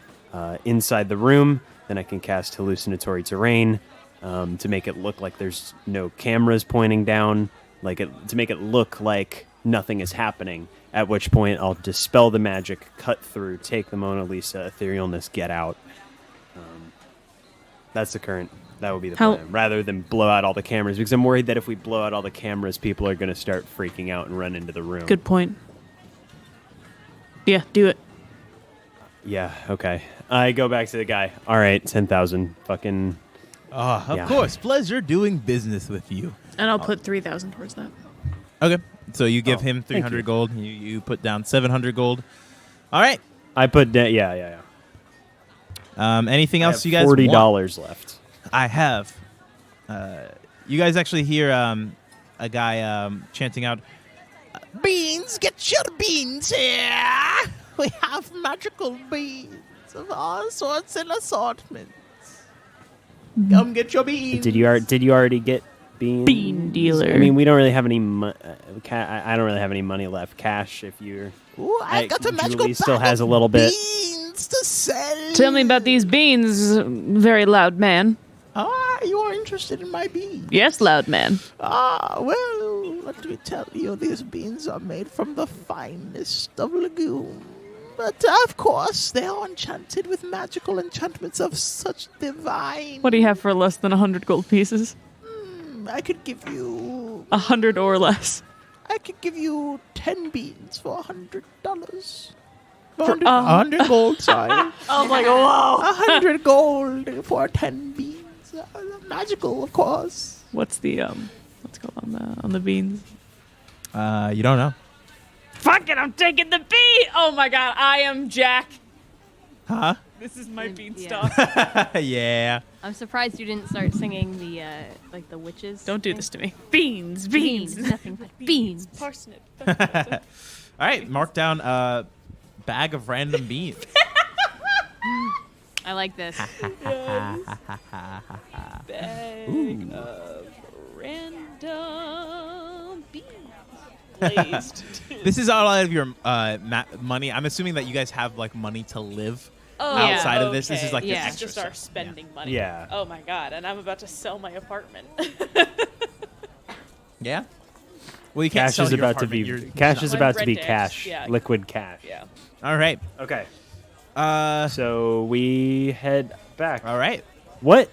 inside the room. Then I can cast hallucinatory terrain to make it look like there's no cameras pointing down, to make it look like nothing is happening. At which point, I'll dispel the magic, cut through, take the Mona Lisa, etherealness, get out. That's the current. That would be the plan, rather than blow out all the cameras, because I'm worried that if we blow out all the cameras, people are going to start freaking out and run into the room. Good point. Yeah, do it. Yeah, okay. I go back to the guy. All right, 10,000. Fucking. Of course. Pleasure doing business with you. And I'll put 3,000 towards that. Okay. So you give him 300 gold. You put down 700 gold. All right. I put down. Yeah. Anything else you guys $40 want? left. I have. You guys actually hear a guy chanting out, "Beans, get your beans here! We have magical beans of all sorts and assortments. Come get your beans." Did you already get beans? Bean dealer. I mean, we don't really have any. I don't really have any money left. Cash, if you're. Ooh, I got a magical Julie still bag has a of little bit. beans to sell. Tell me about these beans, very loud man. You are interested in my beans? Yes, loud man. Well, let me tell you, these beans are made from the finest of legume. But, of course, they are enchanted with magical enchantments of such divine... What do you have for less than 100 gold pieces? I could give you... 100 or less. I could give you 10 beans for $100. 100 gold, sorry. Oh my god, wow. 100 gold for 10 beans. Magical, of course. What's the what's called on the beans? You don't know. Fuck it, I'm taking the bean. Oh my god, I am Jack. Huh? This is my Yeah. beanstalk. Yeah. I'm surprised you didn't start singing the the witches. Don't do thing. this to me. Beans. Nothing but beans. Parsnip. All right, mark down a bag of random beans. I like this. Bag of random beans. Glazed. This is all out of your money. I'm assuming that you guys have like money to live outside of this. This is like your Yeah. extra Just our stuff. spending money. Yeah. Oh my god, and I'm about to sell my apartment. Yeah. Well, you can't Cash sell is your about to apartment. be You're- cash is Like about to red be dash. cash, Yeah. liquid cash. Yeah. All right. Okay. All So we head back. right. What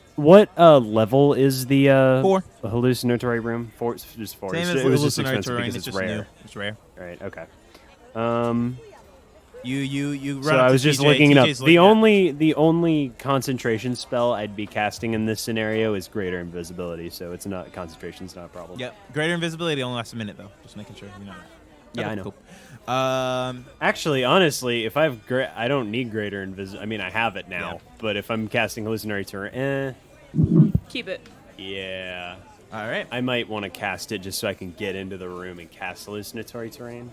level is the 4. the hallucinatory room? 4, just 4. Same It's- as it was the just hallucinatory expensive terrain. because It's it's just rare. new. It's rare. Right. Okay. You run So up I to was just TJ. looking it up. TJ's The looking only concentration spell I'd be casting in this scenario is greater invisibility. So it's not concentration's not a problem. Yep. Greater invisibility only lasts a minute though. Just making sure you know that. Yeah, Okay, I know. Cool. Actually, honestly, if I have I don't need greater invisibility. I mean, I have it now. Yeah. But if I'm casting hallucinatory terrain, Keep it. yeah. all right. I might want to cast it just so I can get into the room and cast hallucinatory terrain.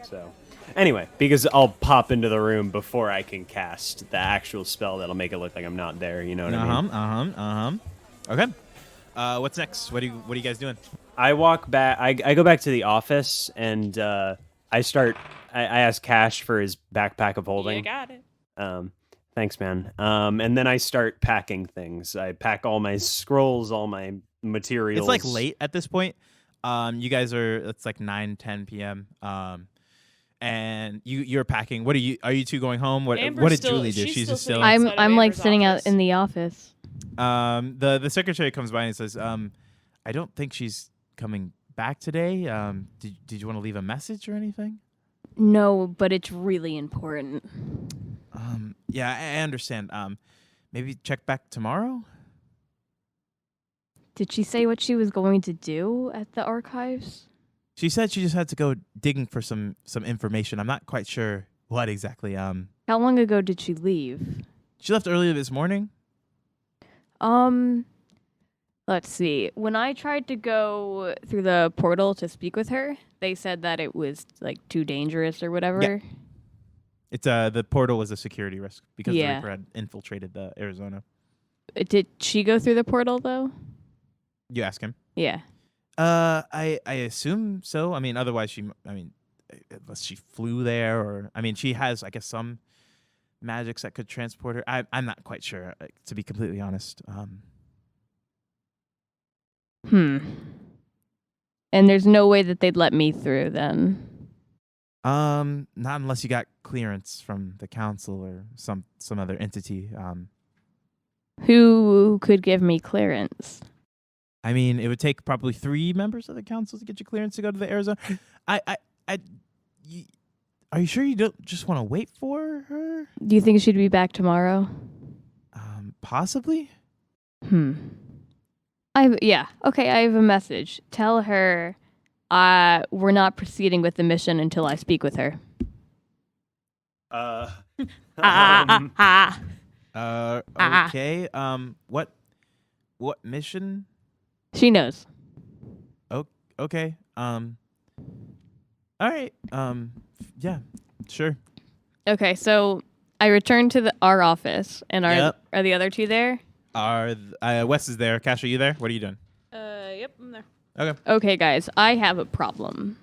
So, Anyway, because I'll pop into the room before I can cast the actual spell that'll make it look like I'm not there. You know what I mean? Okay. What's next? What are you guys doing? I walk back. I go back to the office and I ask Cash for his backpack of holding. You got it. Thanks, man. And then I start packing things. I pack all my scrolls, all my materials. It's like late at this point. You guys it's like 9-10 p.m. And you're packing. Are you two going home? What did Julie do? She's just still. I'm like sitting out in the office. The secretary comes by and says, I don't think she's coming back today. Did you want to leave a message or anything? No, but it's really important. Yeah, I understand. Maybe check back tomorrow? Did she say what she was going to do at the archives? She said she just had to go digging for some information. I'm not quite sure what exactly. How long ago did she leave? She left earlier this morning. Let's see. When I tried to go through the portal to speak with her, they said that it was like too dangerous or whatever. Yeah. It's the portal was a security risk because the Yeah. Reaper had infiltrated the Arizona. Did she go through the portal though? You ask him. Yeah. I assume so. I mean, otherwise unless she flew there, or she has, I guess, some magics that could transport her. I'm not quite sure, to be completely honest. And there's no way that they'd let me through then. Not unless you got clearance from the council or some other entity. Who could give me clearance? It would take probably 3 members of the council to get you clearance to go to the Arizona. Are you sure you don't just want to wait for her? Do you think she'd be back tomorrow? Possibly. Okay, I have a message. Tell her we're not proceeding with the mission until I speak with her. Okay. What mission? She knows. Okay. All right. Yeah. Sure. Okay, so I return to our office, and Yep. are the other two there? Wes is there. Cash, are you there? What are you doing? Yep, I'm there. Okay. Okay, guys, I have a problem.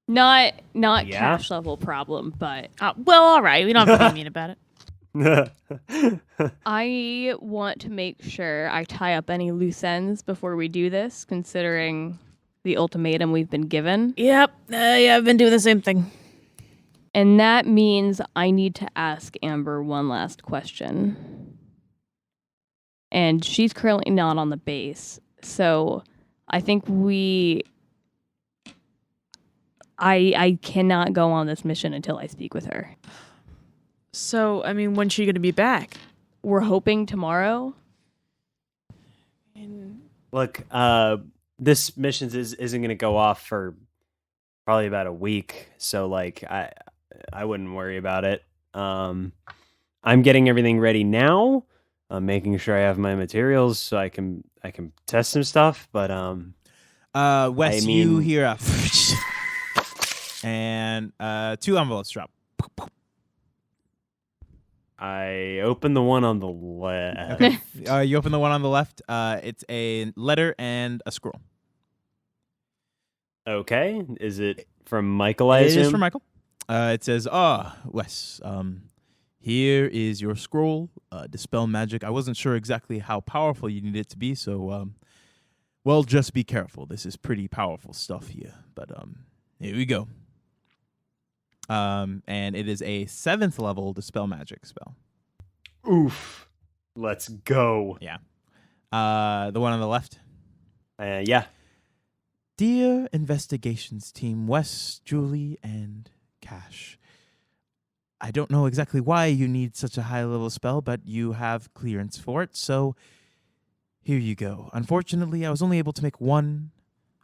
Not Yeah? cash level problem, but Well, all right. We don't have to be mean about it. I want to make sure I tie up any loose ends before we do this, considering the ultimatum we've been given. Yep. Yeah, I've been doing the same thing. And that means I need to ask Amber one last question. And she's currently not on the base. So I think I cannot go on this mission until I speak with her. So, when's she going to be back? We're hoping tomorrow. Look, this mission isn't going to go off for probably about a week, so I wouldn't worry about it. I'm getting everything ready now. I'm making sure I have my materials so I can test some stuff. But Wes, you hear a and 2 envelopes drop. I open the one on the left. Okay. You open the one on the left. It's a letter and a scroll. Okay. Is it from Michael? I It assume? is from Michael. It says, Wes, here is your scroll. Dispel magic. I wasn't sure exactly how powerful you need it to be, so, well, just be careful. This is pretty powerful stuff here. But here we go. And it is a 7th level Dispel magic spell. Oof. Let's go. Yeah. The one on the left. Yeah. Dear investigations team, Wes, Julie, and Cash. I don't know exactly why you need such a high-level spell, but you have clearance for it, so here you go. Unfortunately, I was only able to make 1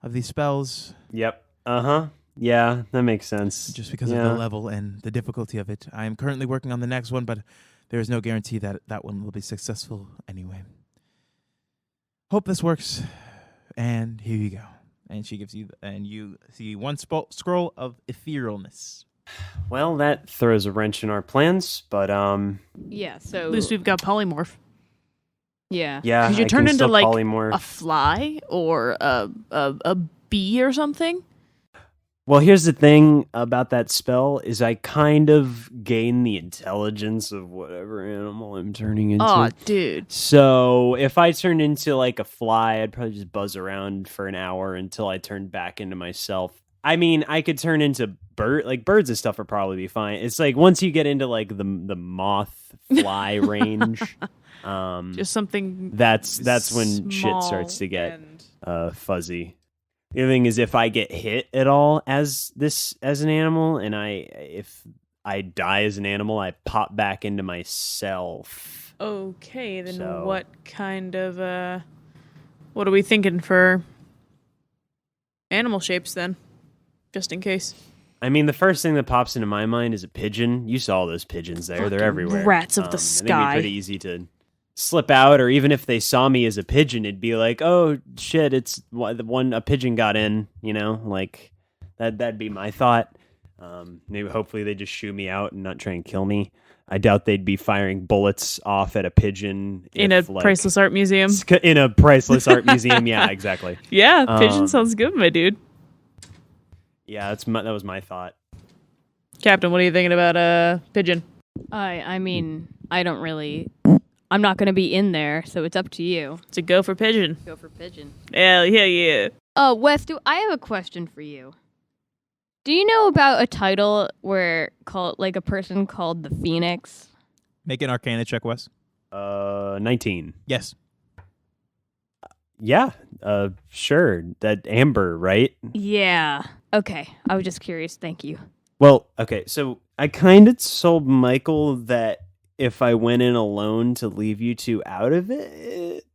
of these spells. Yep. Uh-huh. Yeah, that makes sense. Just because of the level and the difficulty of it. I am currently working on the next one, but there is no guarantee that that one will be successful anyway. Hope this works, and here you go. And she gives you, and you see 1 scroll of etherealness. Well, that throws a wrench in our plans, but Yeah, so At least we've got polymorph. yeah. yeah, Could you I turn can into still like polymorph. a fly or a bee or something? Well, here's the thing about that spell is I kind of gain the intelligence of whatever animal I'm turning into. Oh, dude. So if I turned into like a fly, I'd probably just buzz around for an hour until I turned back into myself. I mean, I could turn into birds and stuff would probably be fine. It's like once you get into like the moth fly range, Just something. that's when shit small starts to get and- fuzzy. The other thing is if I get hit at all as an animal, and if I die as an animal, I pop back into myself. Okay, then So- what kind of what are we thinking for animal shapes then? Just in case. I mean, the first thing that pops into my mind is a pigeon. You saw those pigeons there; they're Fucking everywhere. rats of the I think it'd sky. be pretty easy to slip out, or even if they saw me as a pigeon, it'd be like, "Oh shit, it's a pigeon got in." You know, like that'd be my thought. Maybe hopefully they just shoo me out and not try and kill me. I doubt they'd be firing bullets off at a pigeon In a priceless art museum. In a priceless art museum. Yeah, exactly. Yeah, pigeon Um, sounds good, my dude. Yeah, that was my thought. Captain, what are you thinking about pigeon? I mean, I don't really. I'm not gonna be in there, so it's up to you. To go for pigeon. Go for pigeon. Hell yeah. Wes, I have a question for you. Do you know about a title where called like a person called the Phoenix? Make an Arcana check, Wes. 19. Yes. Yeah, sure. That Amber, right? Yeah. Okay. I was just curious. Thank you. Well, okay, so I kind of told Michael that if I went in alone to leave you two out of it.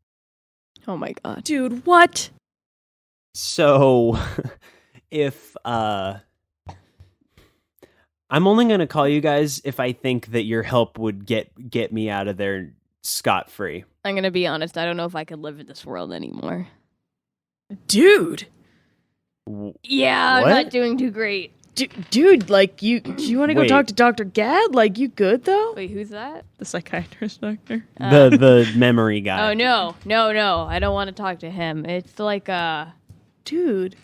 Oh my god. Dude, what? So if I'm only going to call you guys if I think that your help would get me out of there scot-free. I'm gonna be honest. I don't know if I could live in this world anymore. Dude. Yeah, What? I'm not doing too great. Dude, like, do you want to go Wait. talk to Dr. Gad? Like, you good, though? Wait, who's that? The psychiatrist doctor. The memory guy. Oh no. I don't want to talk to him. It's like Dude.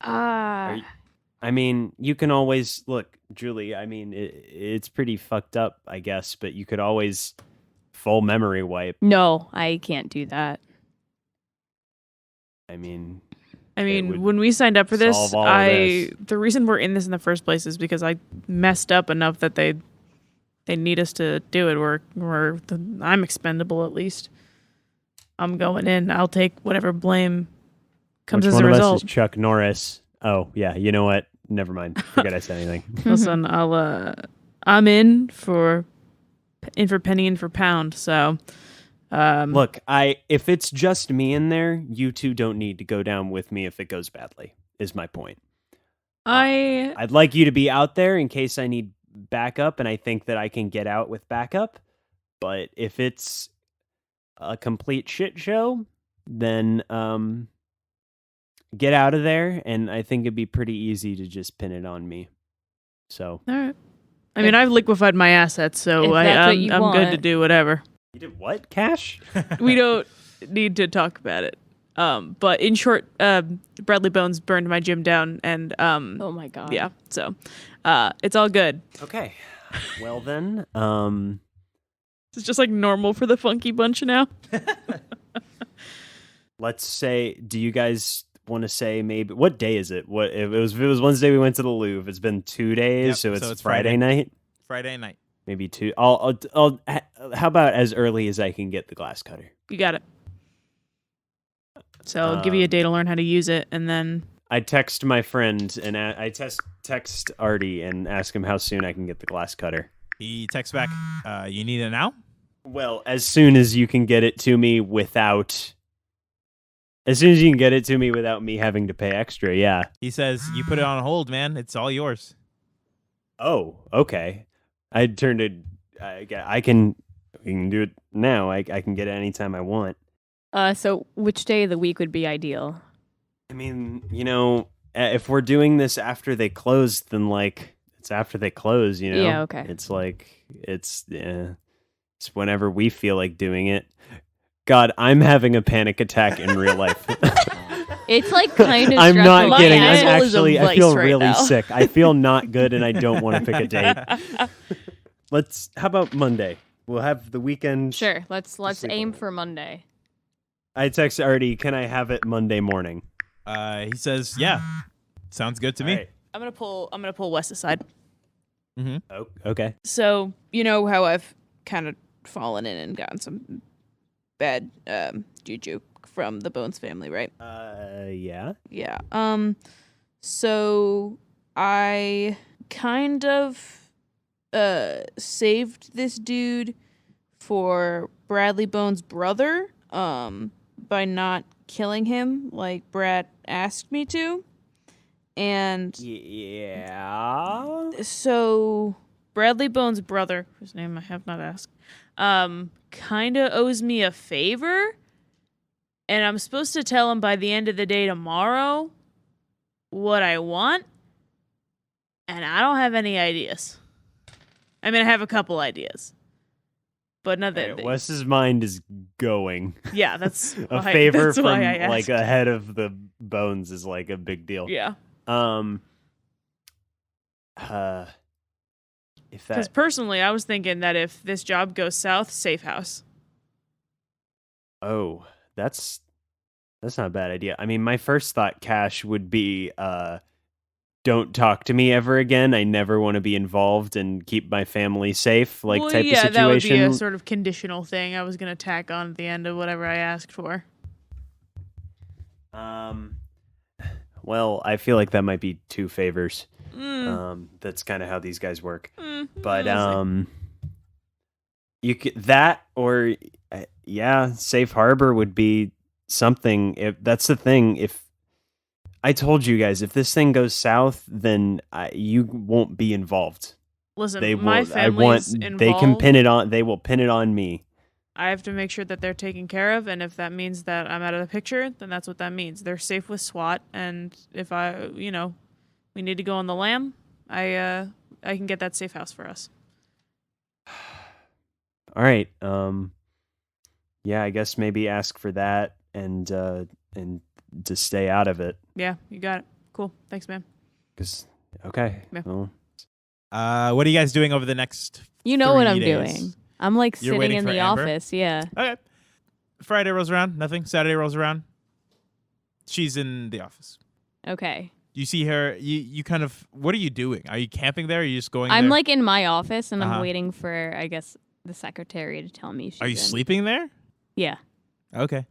Are you- I mean, you can always look, Julie. I mean, it's pretty fucked up, I guess, but you could always full memory wipe. No, I can't do that. I mean, when would we signed up for this, solve all of this. the reason we're in this in the first place is because I messed up enough that they need us to do it. I'm expendable at least. I'm going in. I'll take whatever blame comes which as one a of result. us is Chuck Norris? Oh yeah, you know what? Never mind. Forget I said anything. Listen, I'm in for penny in for pound. So, Look, if it's just me in there, you two don't need to go down with me if it goes badly. Is my point. I'd like you to be out there in case I need backup, and I think that I can get out with backup. But if it's a complete shit show, then get out of there, and I think it'd be pretty easy to just pin it on me. So all right. I mean, I've liquified my assets, so If that's what I'm you good to want. do whatever. you did what, Cash? We don't need to talk about it. But in short, Bradley Bones burned my gym down, and Oh my god. yeah, so it's all good. Okay. Well then, It's just like normal for the Funky Bunch now. let's say, do you guys want to say maybe what day is it? What if it was Wednesday we went to the Louvre. It's been 2 days, Yep, so it's, so it's Friday Friday. night. Friday night. Maybe 2. I'll how about as early as I can get the glass cutter? You got it. So I'll give you a day to learn how to use it, and then I text my friend and I text Artie and ask him how soon I can get the glass cutter. He texts back, you need it now? Well, as soon as you can get it to me without me having to pay extra, yeah. He says, you put it on hold, man. It's all yours. Oh, okay. I turned it. I can. We can do it now. I can get it anytime I want. So which day of the week would be ideal? I mean, if we're doing this after they close, then It's after they close, you know? Yeah, okay. It's like, it's whenever we feel like doing it. God, I'm having a panic attack in real life. It's like kind of I'm not My kidding. I'm alcoholism actually, I vice feel right really now. sick. I feel not good and I don't want to pick a date. How about Monday? We'll have the weekend. Sure. Let's sleep aim on it. for Monday. I text Artie, can I have it Monday morning? He says, "Yeah, sounds good to me." All right. I'm gonna pull Wes aside. Oh, okay. So you know how I've kind of fallen in and gotten some bad juju from the Bones family, right? Yeah. Yeah. So I kind of saved this dude for Bradley Bones' brother by not killing him like Brad asked me to. And Yeah. so Bradley Bones' brother, whose name I have not asked, kind of owes me a favor. And I'm supposed to tell him by the end of the day tomorrow what I want. And I don't have any ideas. I mean, I have a couple ideas. But nothing. Wes's mind is going. Yeah, that's A why, favor that's from why I asked. like ahead of the Bones is like a big deal. Yeah. If Because that personally, I was thinking that if this job goes south, safe house. that's not a bad idea. I mean, my first thought, Cash, would be don't talk to me ever again. I never want to be involved and keep my family safe, like Well, type yeah, of that would situation. be a sort of conditional thing I was going to tack on at the end of whatever I asked for. Well, I feel like that might be two favors. Mm. That's kind of how these guys work. But But you could that or yeah, safe harbor would be something. If that's the thing, if I told you guys, if this thing goes south, then you won't be involved. listen, They my will. family's involved. They can pin it on. They will pin it on me. I have to make sure that they're taken care of, and if that means that I'm out of the picture, then that's what that means. They're safe with SWAT, and if we need to go on the lam, I can get that safe house for us. All right. Yeah, I guess maybe ask for that and to stay out of it. Yeah, you got it. Cool. Thanks, man. Cause okay. Yeah. Well, What are you guys doing over the next? You know what 3 I'm days? doing. I'm like You're sitting waiting in for the Amber? office. Yeah. Okay. Friday rolls around, nothing. Saturday rolls around. She's in the office. Okay. You see her. You kind of. What are you doing? Are you camping there? Or are you just going? I'm there? like in my office and I'm Uh-huh. waiting for, I guess, the secretary to tell me she's Are you in. sleeping there? Yeah. Okay.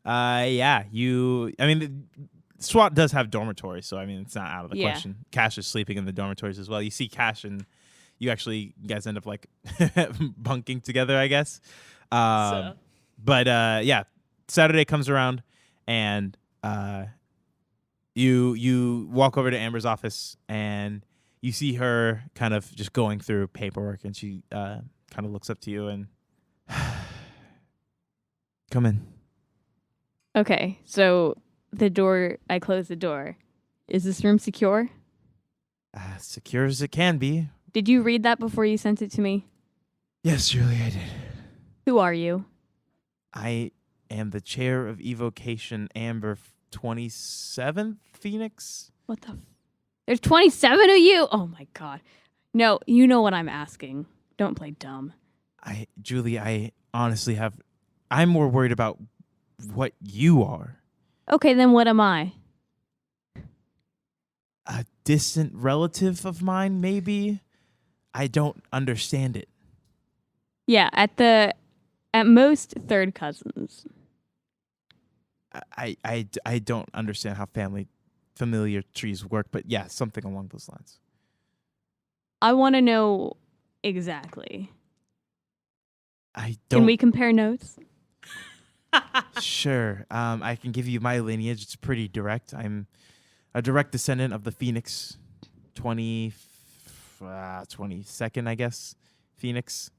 Yeah. I mean, SWAT does have dormitories, so I mean, it's not out of the Yeah. question. Cash is sleeping in the dormitories as well. You see Cash, and you guys end up like bunking together, I guess. But yeah, Saturday comes around, and you walk over to Amber's office, and you see her kind of just going through paperwork, and she kind of looks up to you and come in. Okay. So I close the door. Is this room secure? Secure as it can be. Did you read that before you sent it to me? Yes, Julie, I did. Who are you? I am the chair of evocation, Amber 27th Phoenix. What the? There's 27 of you. Oh my god. No, you know what I'm asking. Don't play dumb. Julie, I honestly I'm more worried about what you are. Okay, then what am I? A distant relative of mine, maybe? I don't understand it. Yeah, at most third cousins. I don't understand how familiar trees work, but yeah, something along those lines. I want to know exactly. I don't. Can we compare notes? Sure. I can give you my lineage. It's pretty direct. I'm a direct descendant of the Phoenix, 22nd, I guess, Phoenix.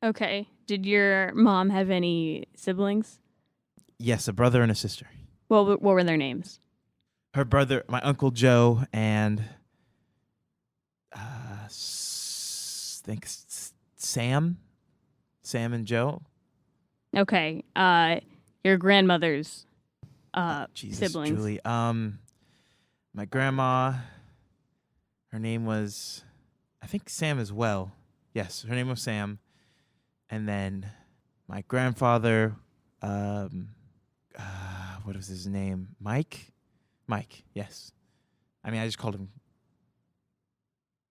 Okay. Did your mom have any siblings? Yes, a brother and a sister. Well, what were their names? Her brother, my Uncle Joe, and Sam and Joe. Okay. Your grandmother's Jesus, siblings. Julie. My grandma, her name was, I think Sam as well. Yes, her name was Sam. And then my grandfather, what was his name? Mike? Mike, yes. I mean, I just called him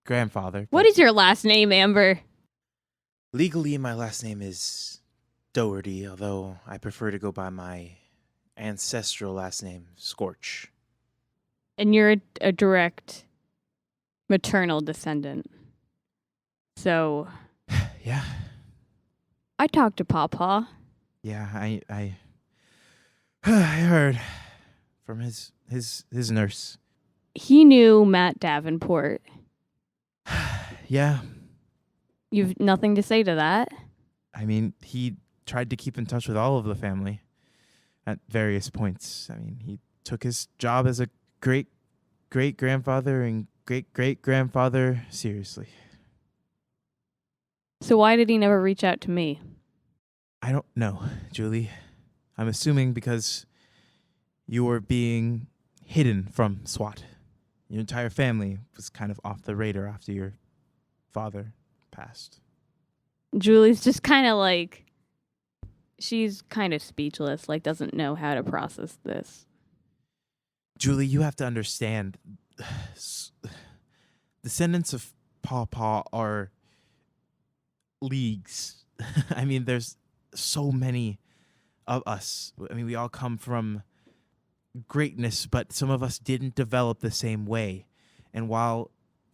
grandfather. What is your last name, Amber? Legally, my last name is Doherty, although I prefer to go by my ancestral last name, Scorch. And you're a direct maternal descendant. So Yeah. I talked to Papa. Yeah, I heard from his nurse. He knew Matt Davenport. Yeah. You've nothing to say to that? I mean, he tried to keep in touch with all of the family at various points. I mean, he took his job as a great-grandfather and great-great-grandfather seriously. So why did he never reach out to me? I don't know, Julie. I'm assuming because you were being hidden from SWAT. Your entire family was kind of off the radar after your father passed. Julie's just kind of like, she's kind of speechless, like doesn't know how to process this. Julie, you have to understand, descendants of Paw are leagues. I mean, there's so many of us. I mean, we all come from greatness, but some of us didn't develop the same way. And while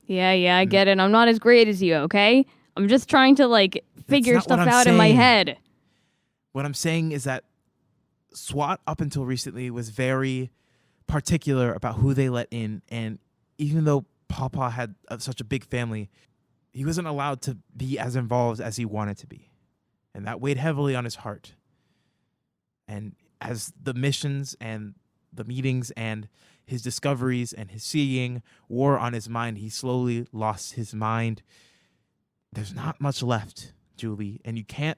Yeah, I get it. I'm not as great as you, okay? I'm just trying to like figure not what stuff I'm out in my saying. head. What I'm saying is that SWAT up until recently was very particular about who they let in, and even though Papa had such a big family, he wasn't allowed to be as involved as he wanted to be. And that weighed heavily on his heart. And as the missions and the meetings and his discoveries and his seeing wore on his mind, he slowly lost his mind. There's not much left, Julie, and you can't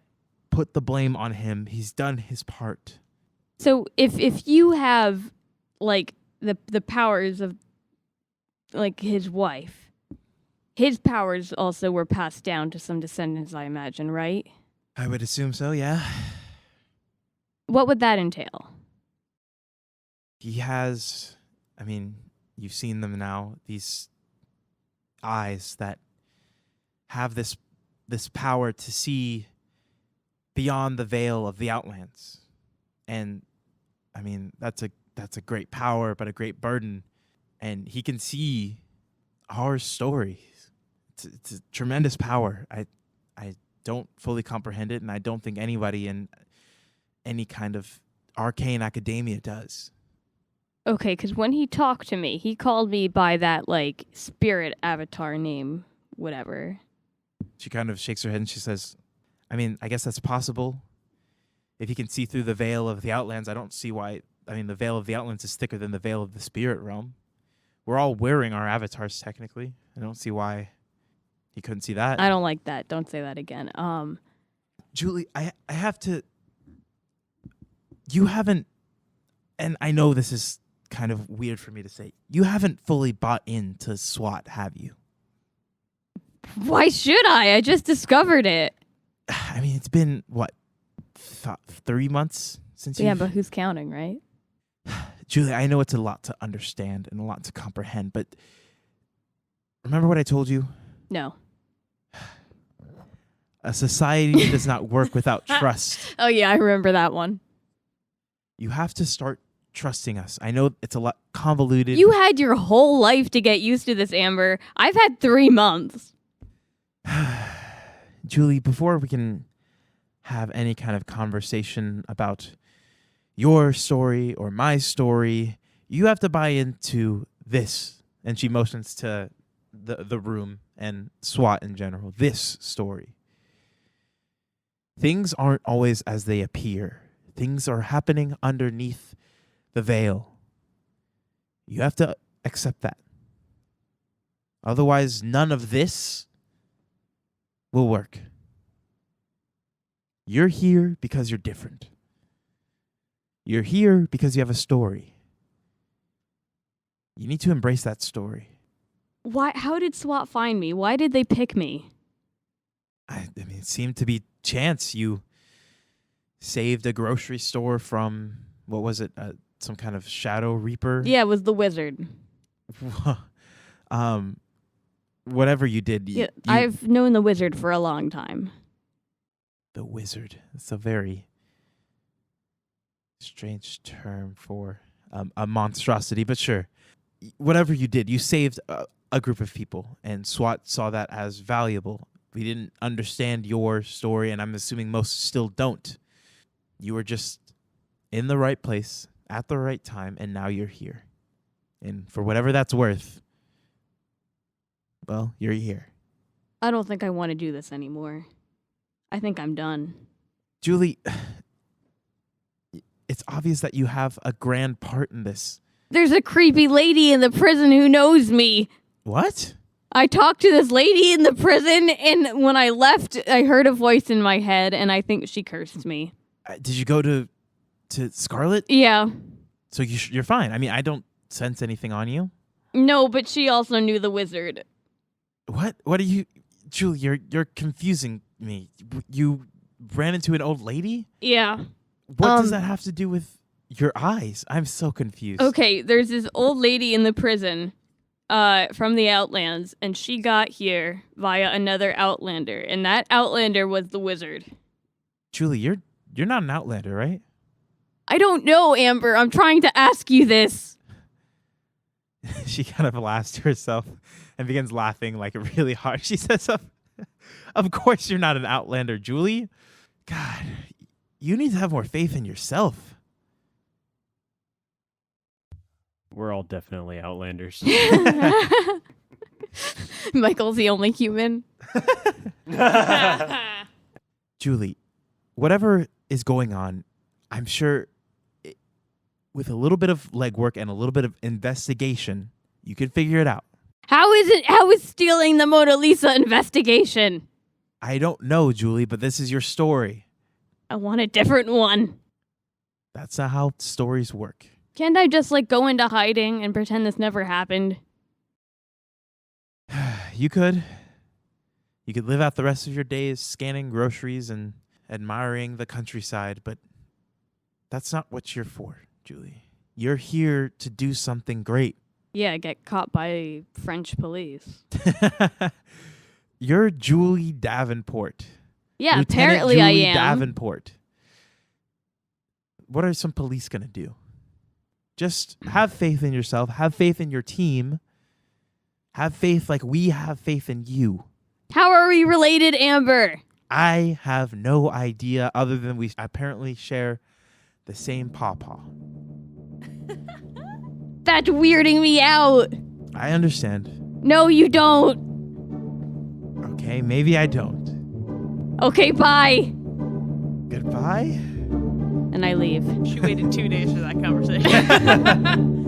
put the blame on him. He's done his part. So if you have like the powers of like his wife, his powers also were passed down to some descendants, I imagine, right? I would assume so, yeah. What would that entail? He has, I mean, you've seen them now, these eyes that have this power to see beyond the veil of the Outlands. And I mean, that's a great power, but a great burden. And he can see our stories. It's a tremendous power. I don't fully comprehend it, and I don't think anybody in any kind of arcane academia does. Okay, because when he talked to me, he called me by that like spirit avatar name, whatever. She kind of shakes her head and she says, I mean, I guess that's possible. If he can see through the veil of the Outlands, I don't see why. I mean, the veil of the Outlands is thicker than the veil of the spirit realm. We're all wearing our avatars, technically. I don't see why he couldn't see that. I don't like that. Don't say that again. Julie, I have to... You haven't... And I know this is kind of weird for me to say. You haven't fully bought into SWAT, have you? Why should I? I just discovered it. I mean, it's been, what, 3 months since you... Yeah, but who's counting, right? Julie, I know it's a lot to understand and a lot to comprehend, but remember what I told you? No. A society does not work without trust. Oh, yeah, I remember that one. You have to start trusting us. I know it's a lot convoluted. You had your whole life to get used to this, Amber. I've had 3 months. Julie, before we can have any kind of conversation about your story or my story, you have to buy into this. And she motions to the room and SWAT in general. This story. Things aren't always as they appear. Things are happening underneath the veil. You have to accept that. Otherwise, none of this will work. You're here because you're different. You're here because you have a story. You need to embrace that story. Why? How did SWAT find me? Why did they pick me? I mean, it seemed to be chance. You saved a grocery store from, what was it, some kind of shadow reaper? Yeah, it was the wizard. Whatever you did. I've known the wizard for a long time. The wizard. It's a very strange term for a monstrosity, but sure. Whatever you did, you saved a group of people, and SWAT saw that as valuable. We didn't understand your story, and I'm assuming most still don't. You were just in the right place at the right time, and now you're here. And for whatever that's worth, well, you're here. I don't think I want to do this anymore. I think I'm done. Julie, it's obvious that you have a grand part in this. There's a creepy lady in the prison who knows me. What? I talked to this lady in the prison, and when I left, I heard a voice in my head, and I think she cursed me. Did you go to Scarlet? Yeah. So you're fine. I mean, I don't sense anything on you. No, but she also knew the wizard. What? What are you... Julie, you're confusing me. You ran into an old lady? Yeah. What does that have to do with your eyes? I'm so confused. Okay, there's this old lady in the prison from the Outlands, and she got here via another Outlander, and that Outlander was the wizard. Julie, you're not an Outlander, right? I don't know, Amber. I'm trying to ask you this. She kind of laughs to herself and begins laughing like really hard. She says, of course you're not an Outlander, Julie. God, you need to have more faith in yourself. We're all definitely Outlanders. Michael's the only human. Julie, whatever is going on, I'm sure with a little bit of legwork and a little bit of investigation, you can figure it out. How is stealing the Mona Lisa investigation? I don't know, Julie, but this is your story. I want a different one. That's not how stories work. Can't I just go into hiding and pretend this never happened? You could. You could live out the rest of your days scanning groceries and admiring the countryside, but that's not what you're for, Julie. You're here to do something great. Yeah, get caught by French police. You're Julie Davenport. Yeah, Lieutenant apparently Julie I am. Davenport. What are some police going to do? Just have faith in yourself. Have faith in your team. Have faith like we have faith in you. How are we related, Amber? I have no idea other than we apparently share the same pawpaw. That's weirding me out. I understand. No, you don't. Okay, maybe I don't. Okay, bye. Goodbye? And I leave. She waited 2 days for that conversation.